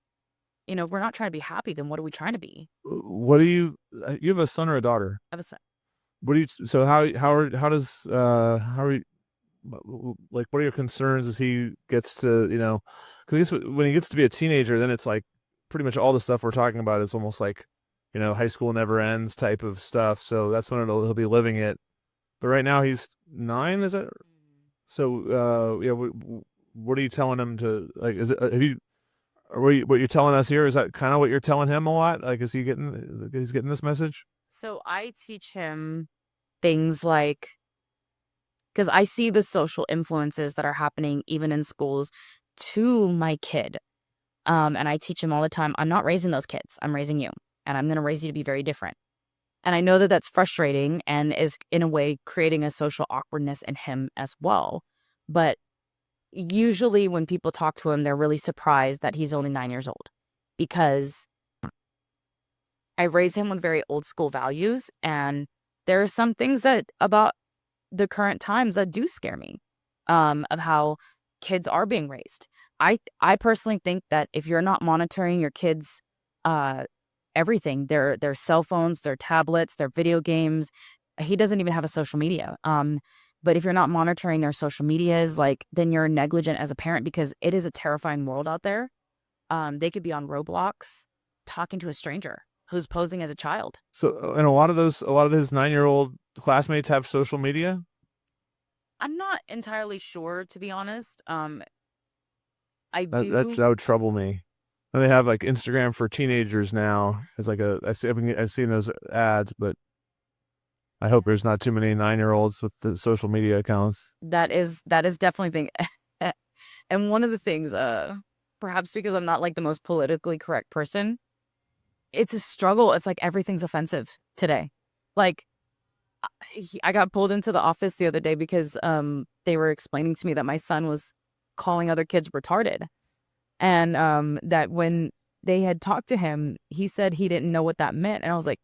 we're not trying to be happy. Then what are we trying to be? What do you have a son or a daughter? I have a son. What do you, so how does, how are you, like, what are your concerns as he gets to, because when he gets to be a teenager, then it's like pretty much all the stuff we're talking about is almost like, high school never ends type of stuff. So that's when he'll be living it. But right now he's 9, is it? So, yeah, what are you telling him to, like, is it, what you're telling us here, is that kind of what you're telling him a lot? Like, he's getting this message? So I teach him things like, because I see the social influences that are happening even in schools to my kid. And I teach him all the time, I'm not raising those kids. I'm raising you. And I'm going to raise you to be very different. And I know that that's frustrating and is in a way creating a social awkwardness in him as well. But usually when people talk to him, they're really surprised that he's only 9 years old, because I raise him with very old school values. And there are some things that about the current times that do scare me, of how kids are being raised. I personally think that if you're not monitoring your kids, everything, their cell phones, their tablets, their video games, he doesn't even have a social media. But if you're not monitoring their social medias, like, then you're negligent as a parent, because it is a terrifying world out there. They could be on Roblox talking to a stranger who's posing as a child. So, and a lot of his 9-year-old classmates have social media. I'm not entirely sure, to be honest. I That do. would trouble me. And they have like Instagram for teenagers now. It's like I've seen those ads, but I hope there's not too many 9-year-olds with the social media accounts. That is definitely thing. And one of the things, perhaps because I'm not like the most politically correct person, it's a struggle. It's like everything's offensive today. Like, I got pulled into the office the other day because they were explaining to me that my son was calling other kids retarded, and that when they had talked to him, he said he didn't know what that meant, and I was like,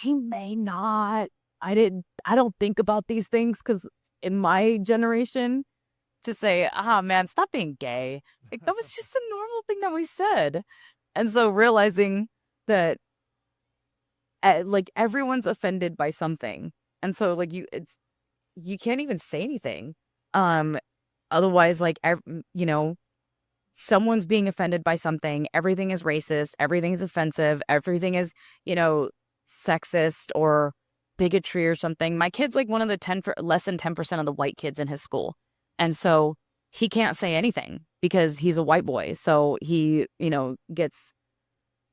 he may not. I don't think about these things, because in my generation, to say, man, stop being gay, like, that was just a normal thing that we said. And so realizing that like everyone's offended by something, and so like you can't even say anything, otherwise, like, someone's being offended by something, everything is racist, everything is offensive, everything is sexist or bigotry or something. My kid's like one of the less than 10% of the white kids in his school, and so he can't say anything because he's a white boy. So he, gets,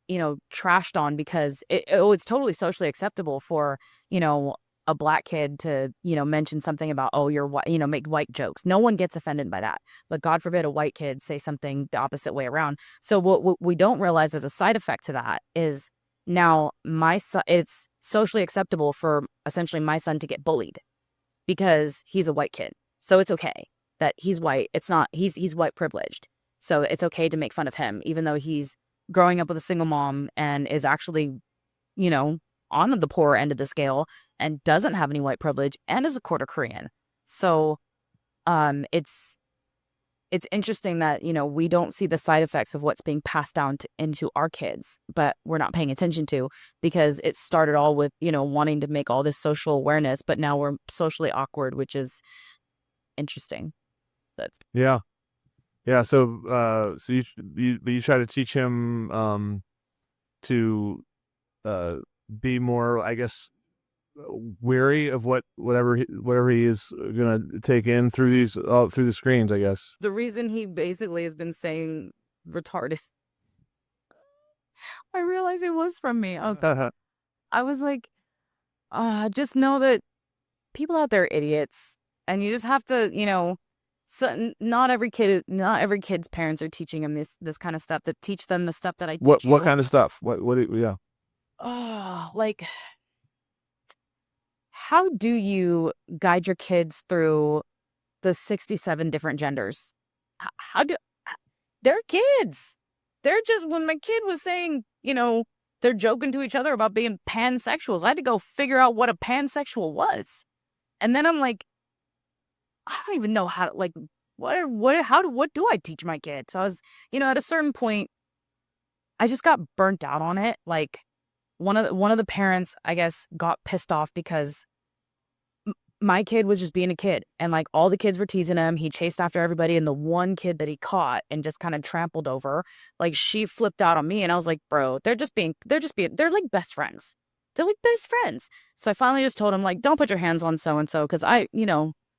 trashed on because it's totally socially acceptable for, you know, a black kid to, mention something about, oh, you're white, make white jokes. No one gets offended by that. But God forbid a white kid say something the opposite way around. So what we don't realize as a side effect to that is now my son, it's socially acceptable for essentially my son to get bullied because he's a white kid. So it's okay that he's white. It's not, he's white privileged. So it's okay to make fun of him, even though he's growing up with a single mom and is actually, you know, on the poor end of the scale and doesn't have any white privilege and is a quarter Korean. So it's interesting that, we don't see the side effects of what's being passed down into our kids, but we're not paying attention to because it started all with, wanting to make all this social awareness, but now we're socially awkward, which is interesting. But Yeah. Yeah. So you try to teach him to be more, I guess, wary of whatever he is gonna take in through through the screens, I guess. the reason he basically has been saying retarded, I realized it was from me. Oh, I was like, just know that people out there are idiots, and you just have to, so not every kid's parents are teaching them this kind of stuff. To teach them the stuff that I teach What you. kind of stuff? Yeah. Oh, like, how do you guide your kids through the 67 different genders? How do they're kids? They're just, when my kid was saying, they're joking to each other about being pansexuals, I had to go figure out what a pansexual was. And then I'm like, I don't even know how to, like, what do I teach my kid? So I was, at a certain point, I just got burnt out on it. Like, one of the parents, I guess, got pissed off because my kid was just being a kid, and like all the kids were teasing him. He chased after everybody, and the one kid that he caught and just kind of trampled over, like, she flipped out on me, and I was like, bro, they're like best friends. They're like best friends. So I finally just told him, like, don't put your hands on so and so, because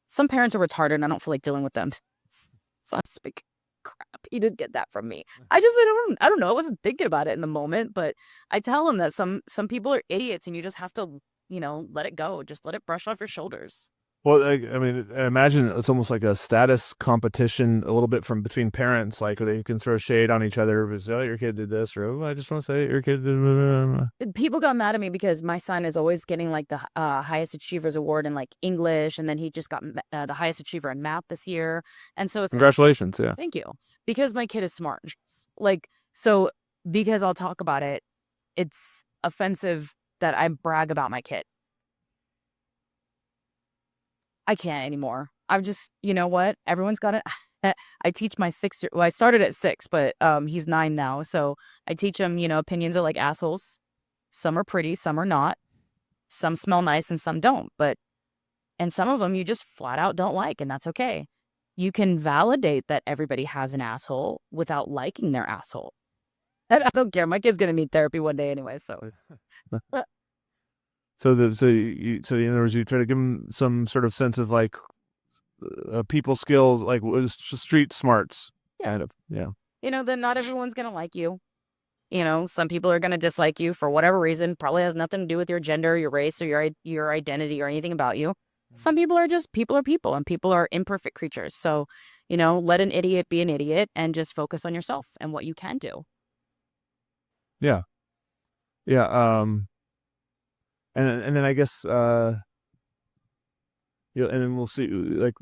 some parents are retarded and I don't feel like dealing with them. So I was like, crap, he did get that from me. I don't know. I wasn't thinking about it in the moment, but I tell him that some people are idiots and you just have to, let it go. Just let it brush off your shoulders. Well, I mean, I imagine it's almost like a status competition, a little bit from between parents, like where they can throw shade on each other. Because, oh, your kid did this, or oh, I just want to say your kid did. People got mad at me because my son is always getting like the highest achievers award in like English, and then he just got the highest achiever in math this year. And so it's Congratulations, yeah. Thank you. Because my kid is smart. Like, so because I'll talk about it, it's offensive that I brag about my kid. I can't anymore. I'm just, you know what? Everyone's got it. I teach my 6-year. Well, I started at 6, but he's 9 now. So I teach him, opinions are like assholes. Some are pretty, some are not. Some smell nice and some don't. And some of them you just flat out don't like, and that's okay. You can validate that everybody has an asshole without liking their asshole. I don't care. My kid's gonna need therapy one day anyway. So. So in other words, you try to give them some sort of sense of like people skills, like street smarts, kind of. Yeah. That not everyone's gonna like you. Some people are gonna dislike you for whatever reason. Probably has nothing to do with your gender, your race, or your identity, or anything about you. Some people are just people, and people are imperfect creatures. So, let an idiot be an idiot and just focus on yourself and what you can do. Yeah. Yeah. And then I guess and then we'll see, like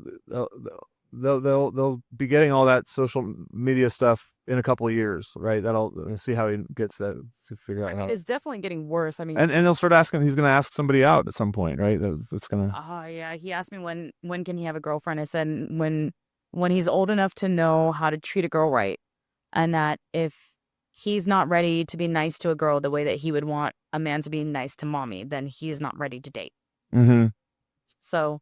they'll be getting all that social media stuff in a couple of years, right? That'll see how he gets that, to figure out how. It's definitely getting worse. I mean, and they'll start asking. He's going to ask somebody out at some point, right? That's gonna. Yeah. He asked me when can he have a girlfriend. I said when he's old enough to know how to treat a girl right, and that if he's not ready to be nice to a girl the way that he would want a man to be nice to mommy, then he's not ready to date. Mm-hmm. So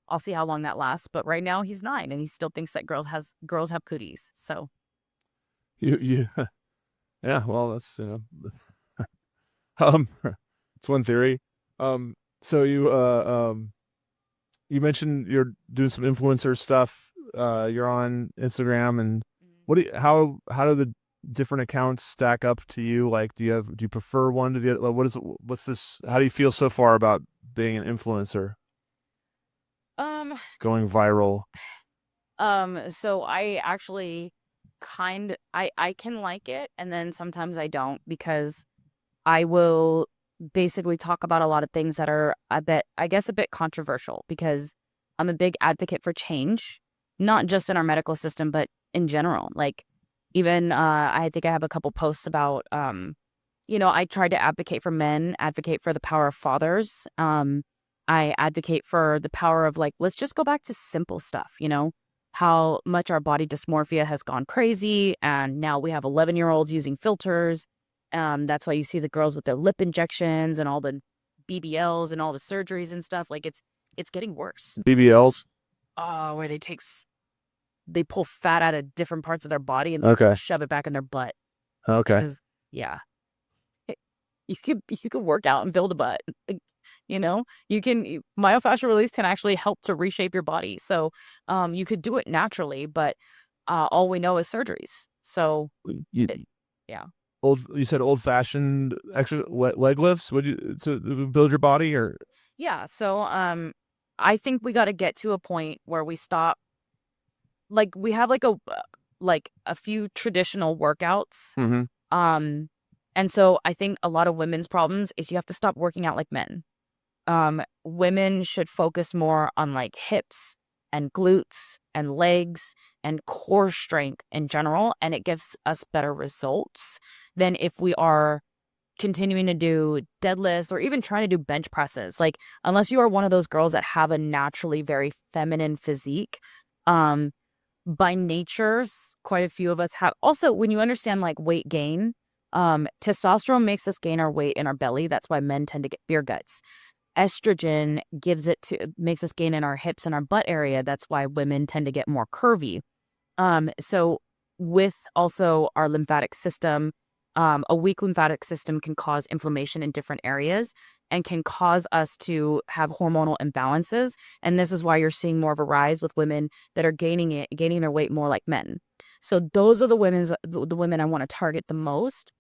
I'll see how long that lasts. But right now he's 9 and he still thinks that girls have cooties. So yeah. Well, that's it's one theory. So you mentioned you're doing some influencer stuff. you're on Instagram, and what do you, how do the different accounts stack up to you? Like, do you prefer one to the other? What's this? How do you feel so far about being an influencer, Um, going viral? so I actually I can like it, and then sometimes I don't, because I will basically talk about a lot of things that are a bit, I guess, a bit controversial, because I'm a big advocate for change, not just in our medical system, but in general. Like, even I think I have a couple posts about, I try to advocate for men, advocate for the power of fathers. I advocate for the power of, like, let's just go back to simple stuff, how much our body dysmorphia has gone crazy. And now we have 11-year-olds using filters. That's why you see the girls with their lip injections and all the BBLs and all the surgeries and stuff. Like, it's getting worse. BBLs. Where they pull fat out of different parts of their body and Okay. shove it back in their butt. Okay. 'Cause, yeah, you could work out and build a butt. Like, myofascial release can actually help to reshape your body. So, you could do it naturally, but all we know is surgeries. So, You, yeah. you said old fashioned extra leg lifts. Would you to build your body or? Yeah, so I think we got to get to a point where we stop, like, we have like a few traditional workouts. Mm-hmm. Um and so I think a lot of women's problems is you have to stop working out like men. Women should focus more on, like, hips and glutes and legs and core strength in general, and it gives us better results than if we are continuing to do deadlifts or even trying to do bench presses. Like, unless you are one of those girls that have a naturally very feminine physique, um, by natures, quite a few of us have. Also, when you understand, like, weight gain, testosterone makes us gain our weight in our belly. That's why men tend to get beer guts. Estrogen makes us gain in our hips and our butt area. That's why women tend to get more curvy. So with also our lymphatic system, a weak lymphatic system can cause inflammation in different areas and can cause us to have hormonal imbalances. And this is why you're seeing more of a rise with women that are gaining their weight more like men. So those are the women I want to target the most.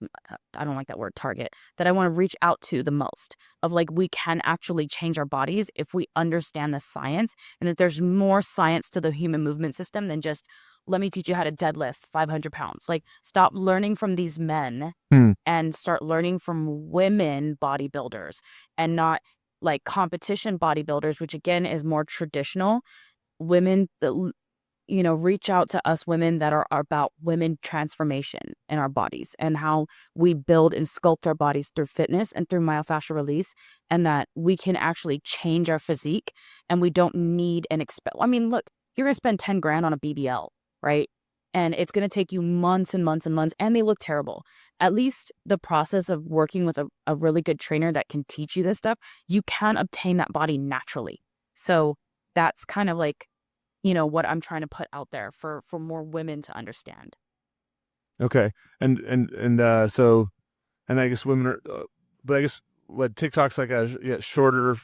I don't like that word target, that I want to reach out to the most, of, like, we can actually change our bodies if we understand the science, and that there's more science to the human movement system than just, let me teach you how to deadlift 500 pounds. Like, stop learning from these men Hmm. and start learning from women bodybuilders, and not, like, competition bodybuilders, which again is more traditional. Women that, reach out to us women that are about women transformation in our bodies, and how we build and sculpt our bodies through fitness and through myofascial release, and that we can actually change our physique, and we don't need I mean, look, you're going to spend 10 grand on a BBL, right? And it's going to take you months and months and months, and they look terrible. At least the process of working with a really good trainer that can teach you this stuff, you can obtain that body naturally. So that's kind of like, what I'm trying to put out there for more women to understand. Okay. So, and I guess women are, but I guess what TikTok's like shorter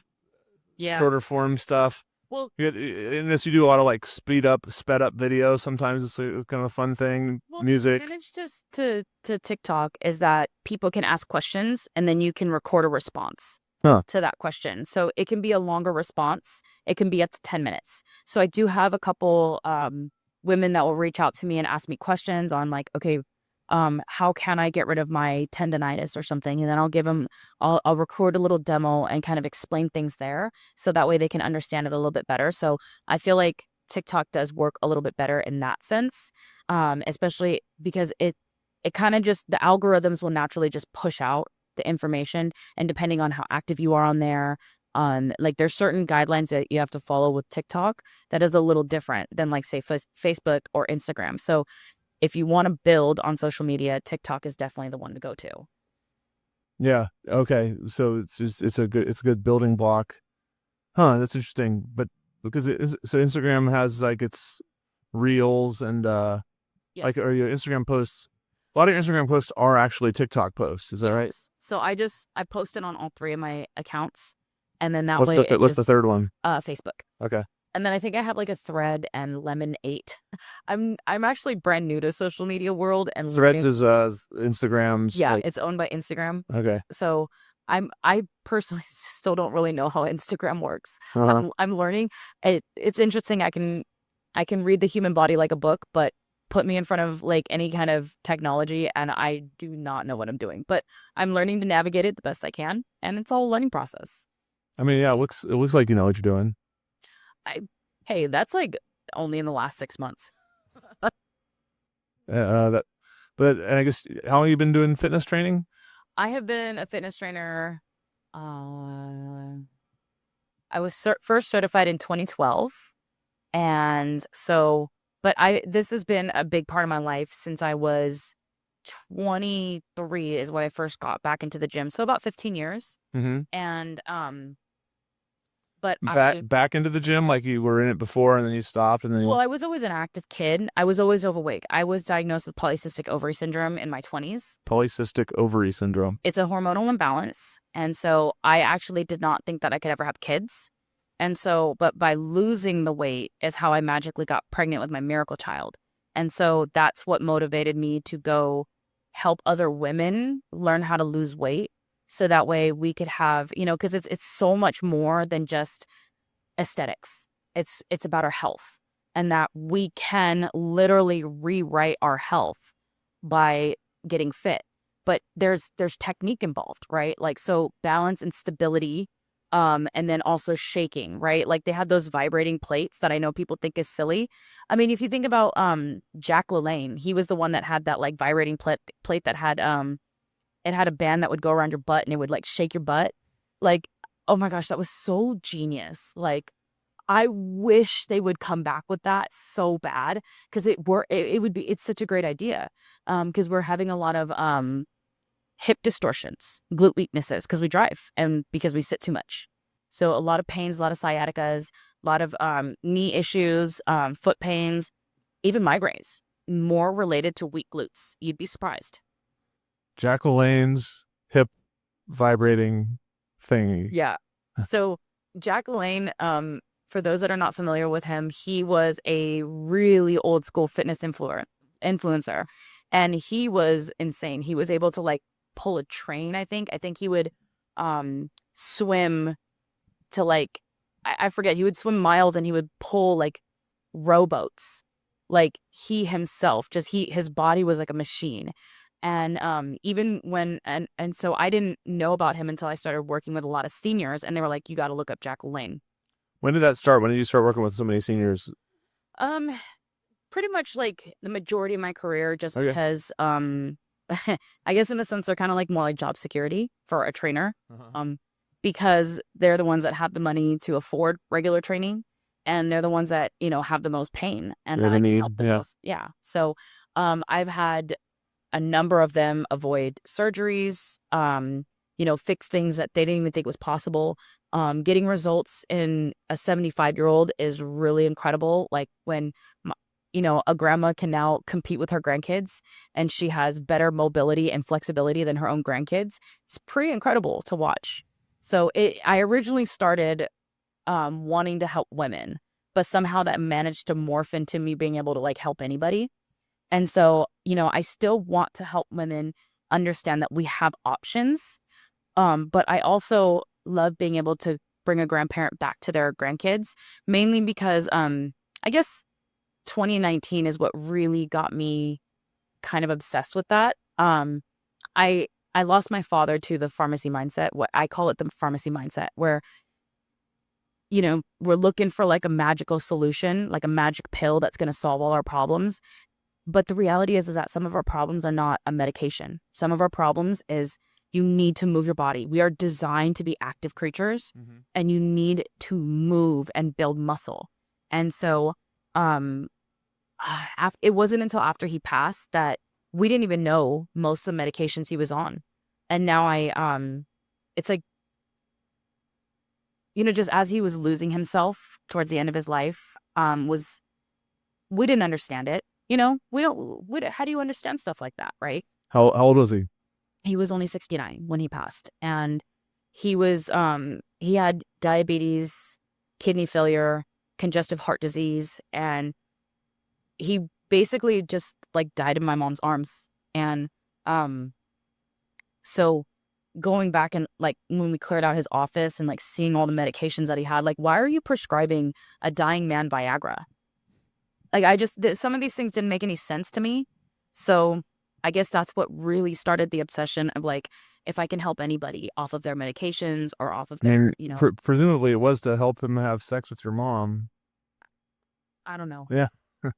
Yeah. shorter form stuff. Well, In this, you do a lot of like sped up videos. Sometimes it's kind of a fun thing. the Music. advantage to TikTok is that people can ask questions, and then you can record a response Huh. to that question. So it can be a longer response. It can be up to 10 minutes. So I do have a couple women that will reach out to me and ask me questions on, like, okay, how can I get rid of my tendonitis or something? And then I'll record a little demo and kind of explain things there. So that way they can understand it a little bit better. So I feel like TikTok does work a little bit better in that sense. Especially because it kind of just, the algorithms will naturally just push out the information, and depending on how active you are on there, like, there's certain guidelines that you have to follow with TikTok that is a little different than, like, say, Facebook or Instagram. So if you want to build on social media, TikTok is definitely the one to go to. Yeah. Okay. So it's a good building block. Huh. That's interesting. But because so Instagram has like its reels and Yes. like, or your Instagram posts. A lot of your Instagram posts are actually TikTok posts. Is that right? Yes. So I posted on all three of my accounts, and then that What's way what's the third one? Facebook. Okay. And then I think I have like a Thread and Lemon8. I'm actually brand new to social media world and Threads learning. is Instagram's Yeah, like it's owned by Instagram. okay. So I personally still don't really know how Instagram works. Uh-huh. I'm learning. It's interesting. I can read the human body like a book, but put me in front of like any kind of technology and I do not know what I'm doing. But I'm learning to navigate it the best I can, and it's all a learning process. I mean, yeah, it looks like you know what you're doing. I Hey, that's like only in the last 6 months. That, but and I guess how long you been doing fitness training? I have been a fitness trainer. Uh, I was first certified in 2012. And so, but this has been a big part of my life since I was 23 is when I first got back into the gym. So about 15 years. Mm-hmm. And, but Back into the gym like you were in it before, and then you stopped, and then you well, I was always an active kid. I was always overweight. I was diagnosed with polycystic ovary syndrome in my 20s. polycystic ovary syndrome. It's a hormonal imbalance. And so I actually did not think that I could ever have kids. And so, but by losing the weight is how I magically got pregnant with my miracle child. And so that's what motivated me to go help other women learn how to lose weight. So that way we could have, because it's so much more than just aesthetics. It's about our health, and that we can literally rewrite our health by getting fit. But there's technique involved, right? Like, so balance and stability, and then also shaking, right? Like they had those vibrating plates that I know people think is silly. I mean, if you think about Jack LaLanne, he was the one that had that like vibrating plate that had it had a band that would go around your butt and it would like shake your butt. Like, oh my gosh, that was so genius. Like, I wish they would come back with that so bad, because it would be, it's such a great idea. Because we're having a lot of hip distortions, glute weaknesses, because we drive and because we sit too much. So a lot of pains, a lot of sciaticas, a lot of knee issues, foot pains, even migraines, more related to weak glutes. You'd be surprised. Jack LaLanne's hip vibrating thingy. Yeah. So Jack LaLanne, for those that are not familiar with him, he was a really old school fitness influencer, and he was insane. He was able to like pull a train. I think he would swim to like I forget. He would swim miles and he would pull like rowboats. Like he himself, just his body was like a machine. And even when and so I didn't know about him until I started working with a lot of seniors, and they were like, "You got to look up Jack LaLanne." When did that start? When did you start working with so many seniors? Um, Pretty much like the majority of my career, just Okay. because I guess in a sense they're kind of like more like job security for a trainer. Uh-huh. Um, because they're the ones that have the money to afford regular training, and they're the ones that have the most pain and Yeah, that the I can need. help the Yeah. most. Yeah. So, I've had a number of them avoid surgeries, fix things that they didn't even think was possible. Getting results in a 75-year-old is really incredible. Like when, a grandma can now compete with her grandkids and she has better mobility and flexibility than her own grandkids. It's pretty incredible to watch. So I originally started wanting to help women, but somehow that managed to morph into me being able to like help anybody. And so, I still want to help women understand that we have options. But I also love being able to bring a grandparent back to their grandkids, mainly because I guess 2019 is what really got me kind of obsessed with that. I lost my father to the pharmacy mindset. What I call it, the pharmacy mindset, where we're looking for like a magical solution, like a magic pill that's going to solve all our problems. But the reality is that some of our problems are not a medication. Some of our problems is you need to move your body. We are designed to be active creatures, Mm-hmm. and you need to move and build muscle. And so, um, it wasn't until after he passed that we didn't even know most of the medications he was on. And now it's like, just as he was losing himself towards the end of his life, we didn't understand it. How do you understand stuff like that, right? How old was he? He was only 69 when he passed, and he had diabetes, kidney failure, congestive heart disease, and he basically just like died in my mom's arms. And so going back and like when we cleared out his office and like seeing all the medications that he had, like, why are you prescribing a dying man Viagra? Like, some of these things didn't make any sense to me. So I guess that's what really started the obsession of like, if I can help anybody off of their medications or off of I mean, their, presumably it was to help him have sex with your mom. I don't know. Yeah.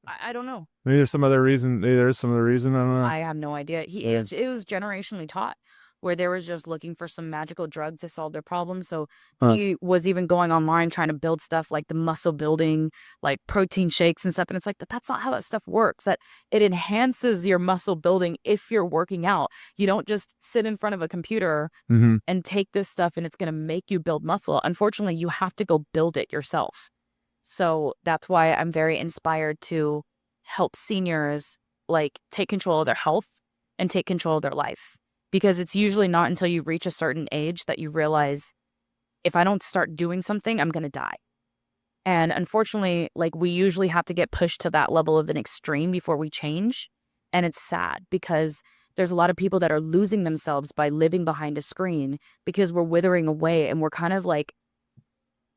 I don't know. Maybe there's some other reason. Maybe there's some other reason. I don't know. I have no idea. Yeah. It was generationally taught where they was just looking for some magical drug to solve their problems. So Huh. he was even going online trying to build stuff like the muscle building, like protein shakes and stuff. And it's like, that's not how that stuff works. That it enhances your muscle building if you're working out. You don't just sit in front of a computer Mm-hmm. and take this stuff and it's going to make you build muscle. Unfortunately, you have to go build it yourself. So that's why I'm very inspired to help seniors like take control of their health and take control of their life. Because it's usually not until you reach a certain age that you realize, if I don't start doing something, I'm going to die. And unfortunately, like, we usually have to get pushed to that level of an extreme before we change. And it's sad because there's a lot of people that are losing themselves by living behind a screen because we're withering away and we're kind of like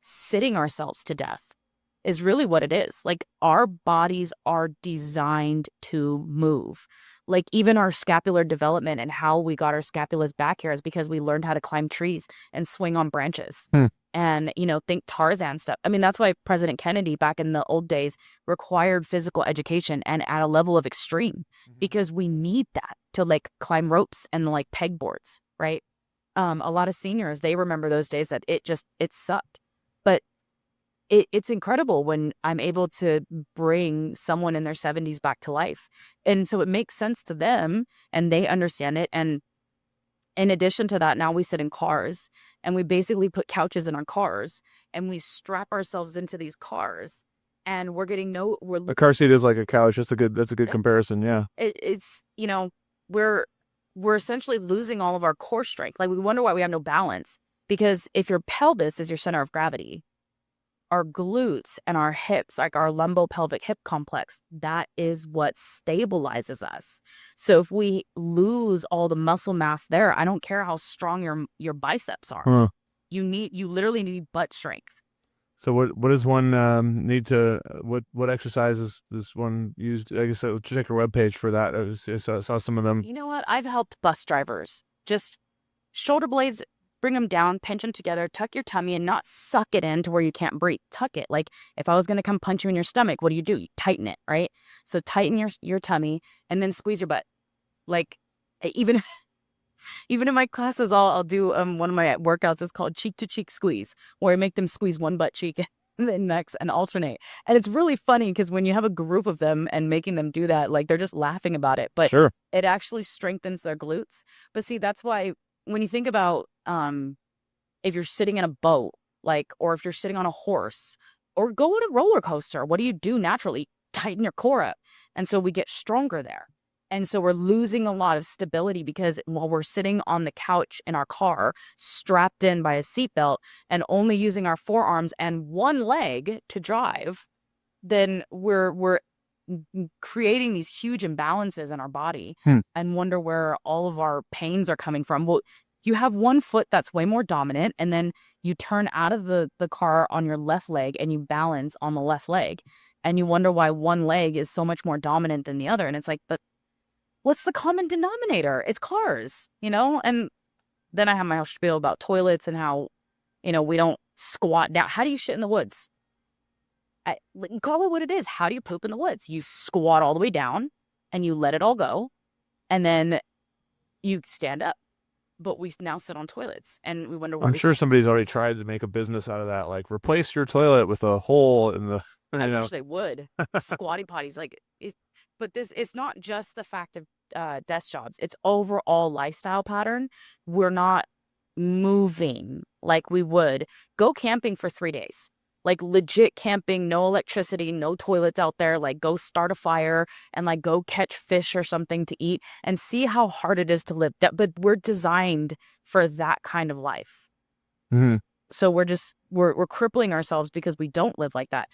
sitting ourselves to death is really what it is. Like, our bodies are designed to move. Like, even our scapular development and how we got our scapulas back here is because we learned how to climb trees and swing on branches. And, think Tarzan stuff. I mean, that's why President Kennedy back in the old days required physical education and at a level of extreme, because we need that to like climb ropes and like pegboards, right? A lot of seniors, they remember those days that it sucked. But it's incredible when I'm able to bring someone in their 70s back to life. And so it makes sense to them and they understand it. And in addition to that, now we sit in cars and we basically put couches in our cars and we strap ourselves into these cars and we're getting A car seat is like a couch. That's a good comparison. Yeah. It's, we're essentially losing all of our core strength. Like, we wonder why we have no balance, because if your pelvis is your center of gravity, our glutes and our hips, like our lumbopelvic hip complex, that is what stabilizes us. So if we lose all the muscle mass there, I don't care how strong your biceps are. Huh. You literally need butt strength. So what does one need to what exercises does one use? I guess I'll check your webpage for that. I saw some of them. You know what? I've helped bus drivers. Just shoulder blades, bring them down, pinch them together, tuck your tummy, and not suck it in to where you can't breathe. Tuck it. Like, if I was going to come punch you in your stomach, what do? You tighten it, right? So tighten your tummy and then squeeze your butt. Like, even in my classes, I'll do one of my workouts is called cheek to cheek squeeze, where I make them squeeze one butt cheek and then next and alternate. And it's really funny because when you have a group of them and making them do that, like, they're just laughing about it, but Sure. It actually strengthens their glutes. But see, that's why when you think about if you're sitting in a boat, like, or if you're sitting on a horse or go on a roller coaster, what do you do naturally? Tighten your core up. And so we get stronger there. And so we're losing a lot of stability because while we're sitting on the couch in our car, strapped in by a seatbelt and only using our forearms and one leg to drive, then we're creating these huge imbalances in our body and wonder where all of our pains are coming from. Well, you have one foot that's way more dominant, and then you turn out of the car on your left leg and you balance on the left leg. And you wonder why one leg is so much more dominant than the other. And it's like, but what's the common denominator? It's cars, And then I have my whole spiel about toilets and how, we don't squat down. How do you shit in the woods? Call it what it is. How do you poop in the woods? You squat all the way down and you let it all go. And then you stand up. But we now sit on toilets and we wonder what I'm sure somebody's already tried to make a business out of that. Like, replace your toilet with a hole in the, I wish they would. Squatty potties. But it's not just the fact of desk jobs. It's overall lifestyle pattern. We're not moving like we would. Go camping for 3 days. Like, legit camping, no electricity, no toilets out there. Like, go start a fire and like go catch fish or something to eat and see how hard it is to live. But we're designed for that kind of life. Mm-hmm. So we're crippling ourselves because we don't live like that.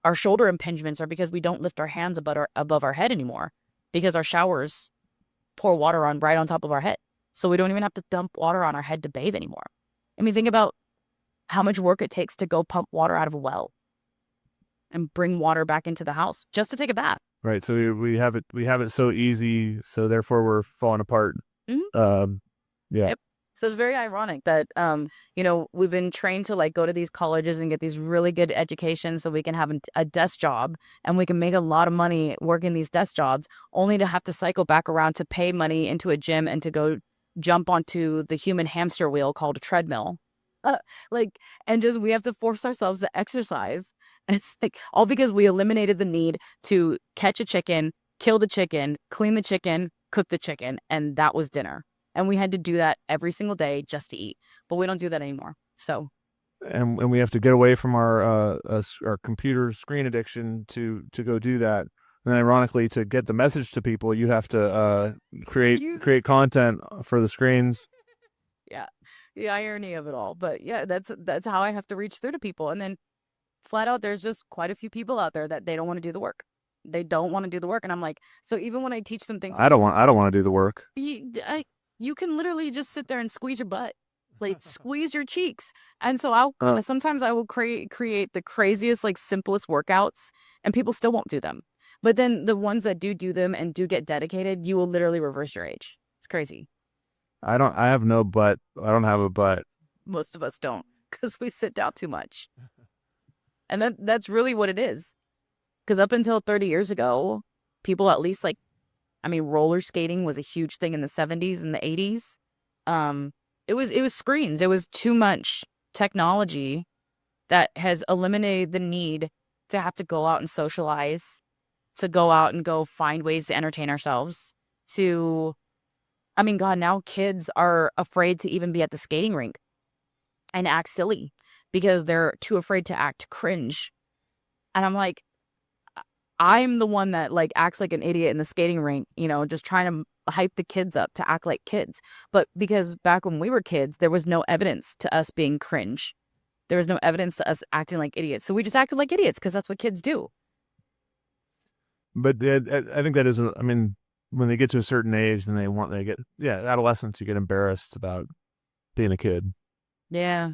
Our shoulder impingements are because we don't lift our hands above our head anymore, because our showers pour water on right on top of our head. So we don't even have to dump water on our head to bathe anymore. I mean, think about how much work it takes to go pump water out of a well and bring water back into the house just to take a bath. Right. So we have it so easy. So therefore we're falling apart. Mhm. Yeah. Yep. So it's very ironic that, we've been trained to like go to these colleges and get these really good educations so we can have a desk job and we can make a lot of money working these desk jobs, only to have to cycle back around to pay money into a gym and to go jump onto the human hamster wheel called a treadmill. Like, and just we have to force ourselves to exercise. And it's like all because we eliminated the need to catch a chicken, kill the chicken, clean the chicken, cook the chicken, and that was dinner. And we had to do that every single day just to eat. But we don't do that anymore. So And we have to get away from our computer screen addiction to go do that. And ironically, to get the message to people, you have to create content for the screens. yeah, the irony of it all. But yeah, that's how I have to reach through to people. And then flat out, there's just quite a few people out there that they don't want to do the work. They don't want to do the work. And I'm like, so even when I teach them things, I don't want to do the work. you can literally just sit there and squeeze your butt, like squeeze your cheeks. And so sometimes I will create the craziest, like simplest workouts, and people still won't do them. But then the ones that do them and do get dedicated, you will literally reverse your age. It's crazy. I have no butt. I don't have a butt. Most of us don't, because we sit down too much. And that's really what it is. Because up until 30 years ago, people at least roller skating was a huge thing in the 70s and the 80s. It was screens. It was too much technology that has eliminated the need to have to go out and socialize, to go out and go find ways to entertain ourselves. God, now kids are afraid to even be at the skating rink and act silly because they're too afraid to act cringe. And I'm like, I'm the one that like acts like an idiot in the skating rink, just trying to hype the kids up to act like kids. But because back when we were kids, there was no evidence to us being cringe. There was no evidence to us acting like idiots. So we just acted like idiots because that's what kids do. But I think that is, when they get to a certain age, then adolescence, you get embarrassed about being a kid. Yeah.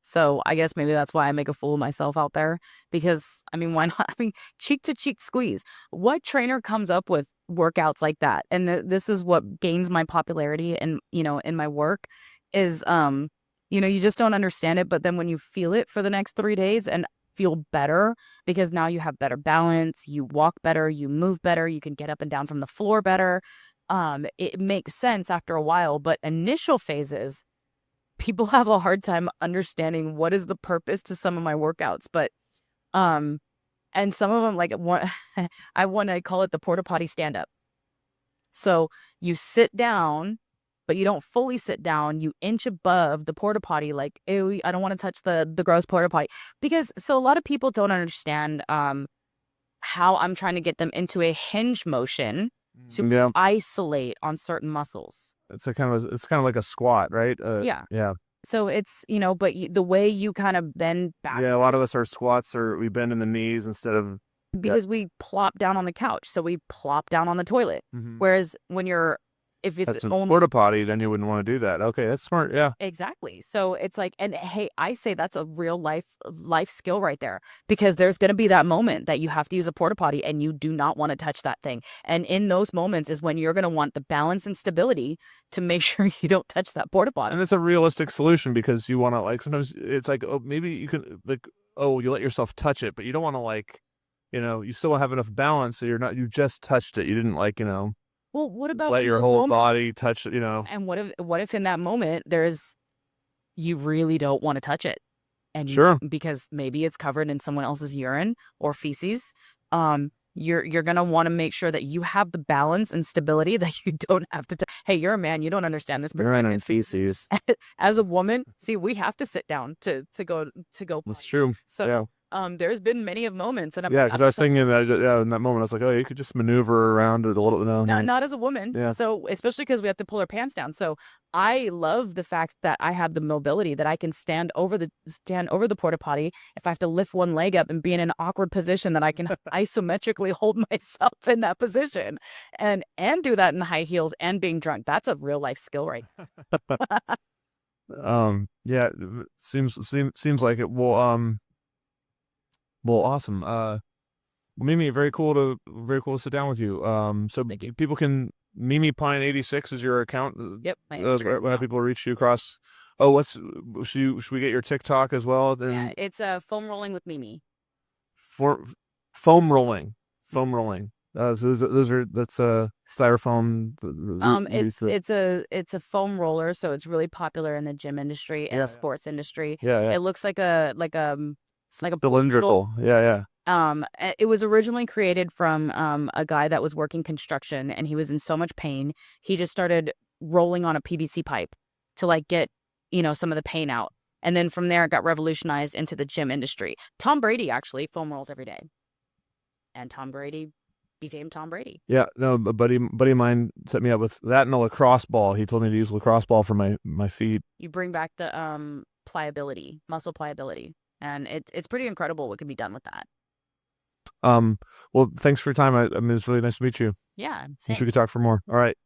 So I guess maybe that's why I make a fool of myself out there, because why not? Cheek to cheek squeeze. What trainer comes up with workouts like that? And this is what gains my popularity and, in my work is, you just don't understand it. But then when you feel it for the next 3 days and feel better, because now you have better balance, you walk better, you move better, you can get up and down from the floor better. It makes sense after a while, but initial phases, people have a hard time understanding what is the purpose to some of my workouts. But and some of them, like I call it the porta potty stand up. So you sit down, but you don't fully sit down. You inch above the porta potty, like, ew, I don't want to touch the gross porta potty. Because so a lot of people don't understand how I'm trying to get them into a hinge motion to isolate on certain muscles. It's kind of like a squat, right? Yeah. So it's, but the way you kind of bend back. Yeah, a lot of us, our squats we bend in the knees instead of. Because we plop down on the couch. So we plop down on the toilet. Mm-hmm. Whereas if it's that's only porta potty, then you wouldn't want to do that. Okay, that's smart. Yeah, exactly. So it's like, and hey, I say that's a real life skill right there, because there's going to be that moment that you have to use a porta potty and you do not want to touch that thing. And in those moments is when you're going to want the balance and stability to make sure you don't touch that porta potty. And it's a realistic solution, because you want to sometimes it's like, oh, maybe you can you let yourself touch it, but you don't want to you still have enough balance so you just touched it. You didn't well, what about let your whole body touch it, And what if in that moment you really don't want to touch it? And sure, because maybe it's covered in someone else's urine or feces. You're going to want to make sure that you have the balance and stability that you don't have to. Hey, you're a man. You don't understand this. Urine and feces. As a woman, see, we have to sit down to go. That's true. So, yeah. There's been many of moments, and I'm Yeah, because I was thinking that in that moment I was like, oh, you could just maneuver around it a little. No, not as a woman. Yeah. So especially because we have to pull our pants down. So I love the fact that I have the mobility that I can stand over the porta potty. If I have to lift one leg up and be in an awkward position, that I can isometrically hold myself in that position, and do that in high heels and being drunk. That's a real life skill, right? Yeah, seems like it. Well, awesome. Mimi, very cool to sit down with you. So Thank you. people can Mimi Pine 86 is your account. Yep. My Where Instagram have people reach you across? Oh, should we get your TikTok as well? Then Yeah, it's foam rolling with Mimi. Foam rolling. So that's styrofoam. It's a foam roller, so it's really popular in the gym industry and Yeah. the sports industry. Yeah. It looks like it's like a Cylindrical. Yeah. It was originally created from a guy that was working construction, and he was in so much pain. He just started rolling on a PVC pipe to like get, some of the pain out. And then from there it got revolutionized into the gym industry. Tom Brady actually foam rolls every day. And Tom Brady became Tom Brady. Yeah, no, a buddy of mine set me up with that and a lacrosse ball. He told me to use lacrosse ball for my feet. You bring back the pliability, muscle pliability, and it's pretty incredible what can be done with that. Well, thanks for your time. I mean, it's really nice to meet you. Yeah, Wish we could talk for more. All right.